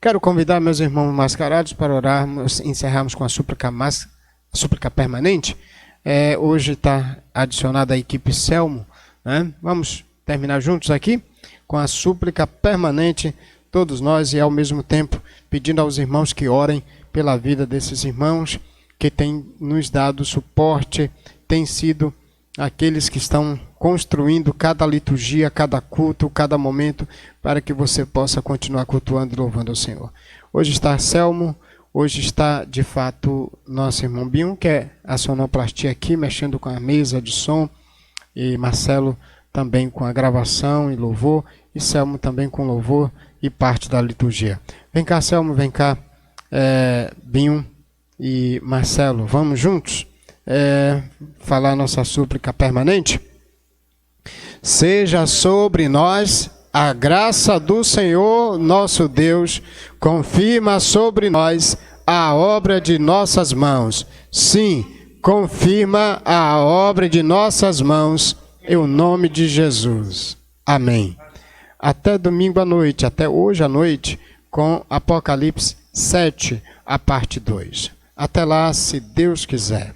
Speaker 1: Quero convidar meus irmãos mascarados para orarmos, encerrarmos com a súplica permanente. Hoje está adicionada a equipe Selmo, né? Vamos terminar juntos aqui com a súplica permanente, todos nós, e ao mesmo tempo pedindo aos irmãos que orem pela vida desses irmãos que têm nos dado suporte, têm sido aqueles que estão construindo cada liturgia, cada culto, cada momento, para que você possa continuar cultuando e louvando ao Senhor. Hoje está Selmo, hoje está, de fato, nosso irmão Binho, que é a sonoplastia aqui, mexendo com a mesa de som, e Marcelo também com a gravação e louvor, e Selmo também com louvor e parte da liturgia. Vem cá, Selmo, vem cá, Binho e Marcelo, vamos juntos falar nossa súplica permanente? Seja sobre nós a graça do Senhor nosso Deus, confirma sobre nós a obra de nossas mãos. Sim, confirma a obra de nossas mãos, em nome de Jesus. Amém. Até domingo à noite, até hoje à noite, com Apocalipse 7, a parte 2. Até lá, se Deus quiser.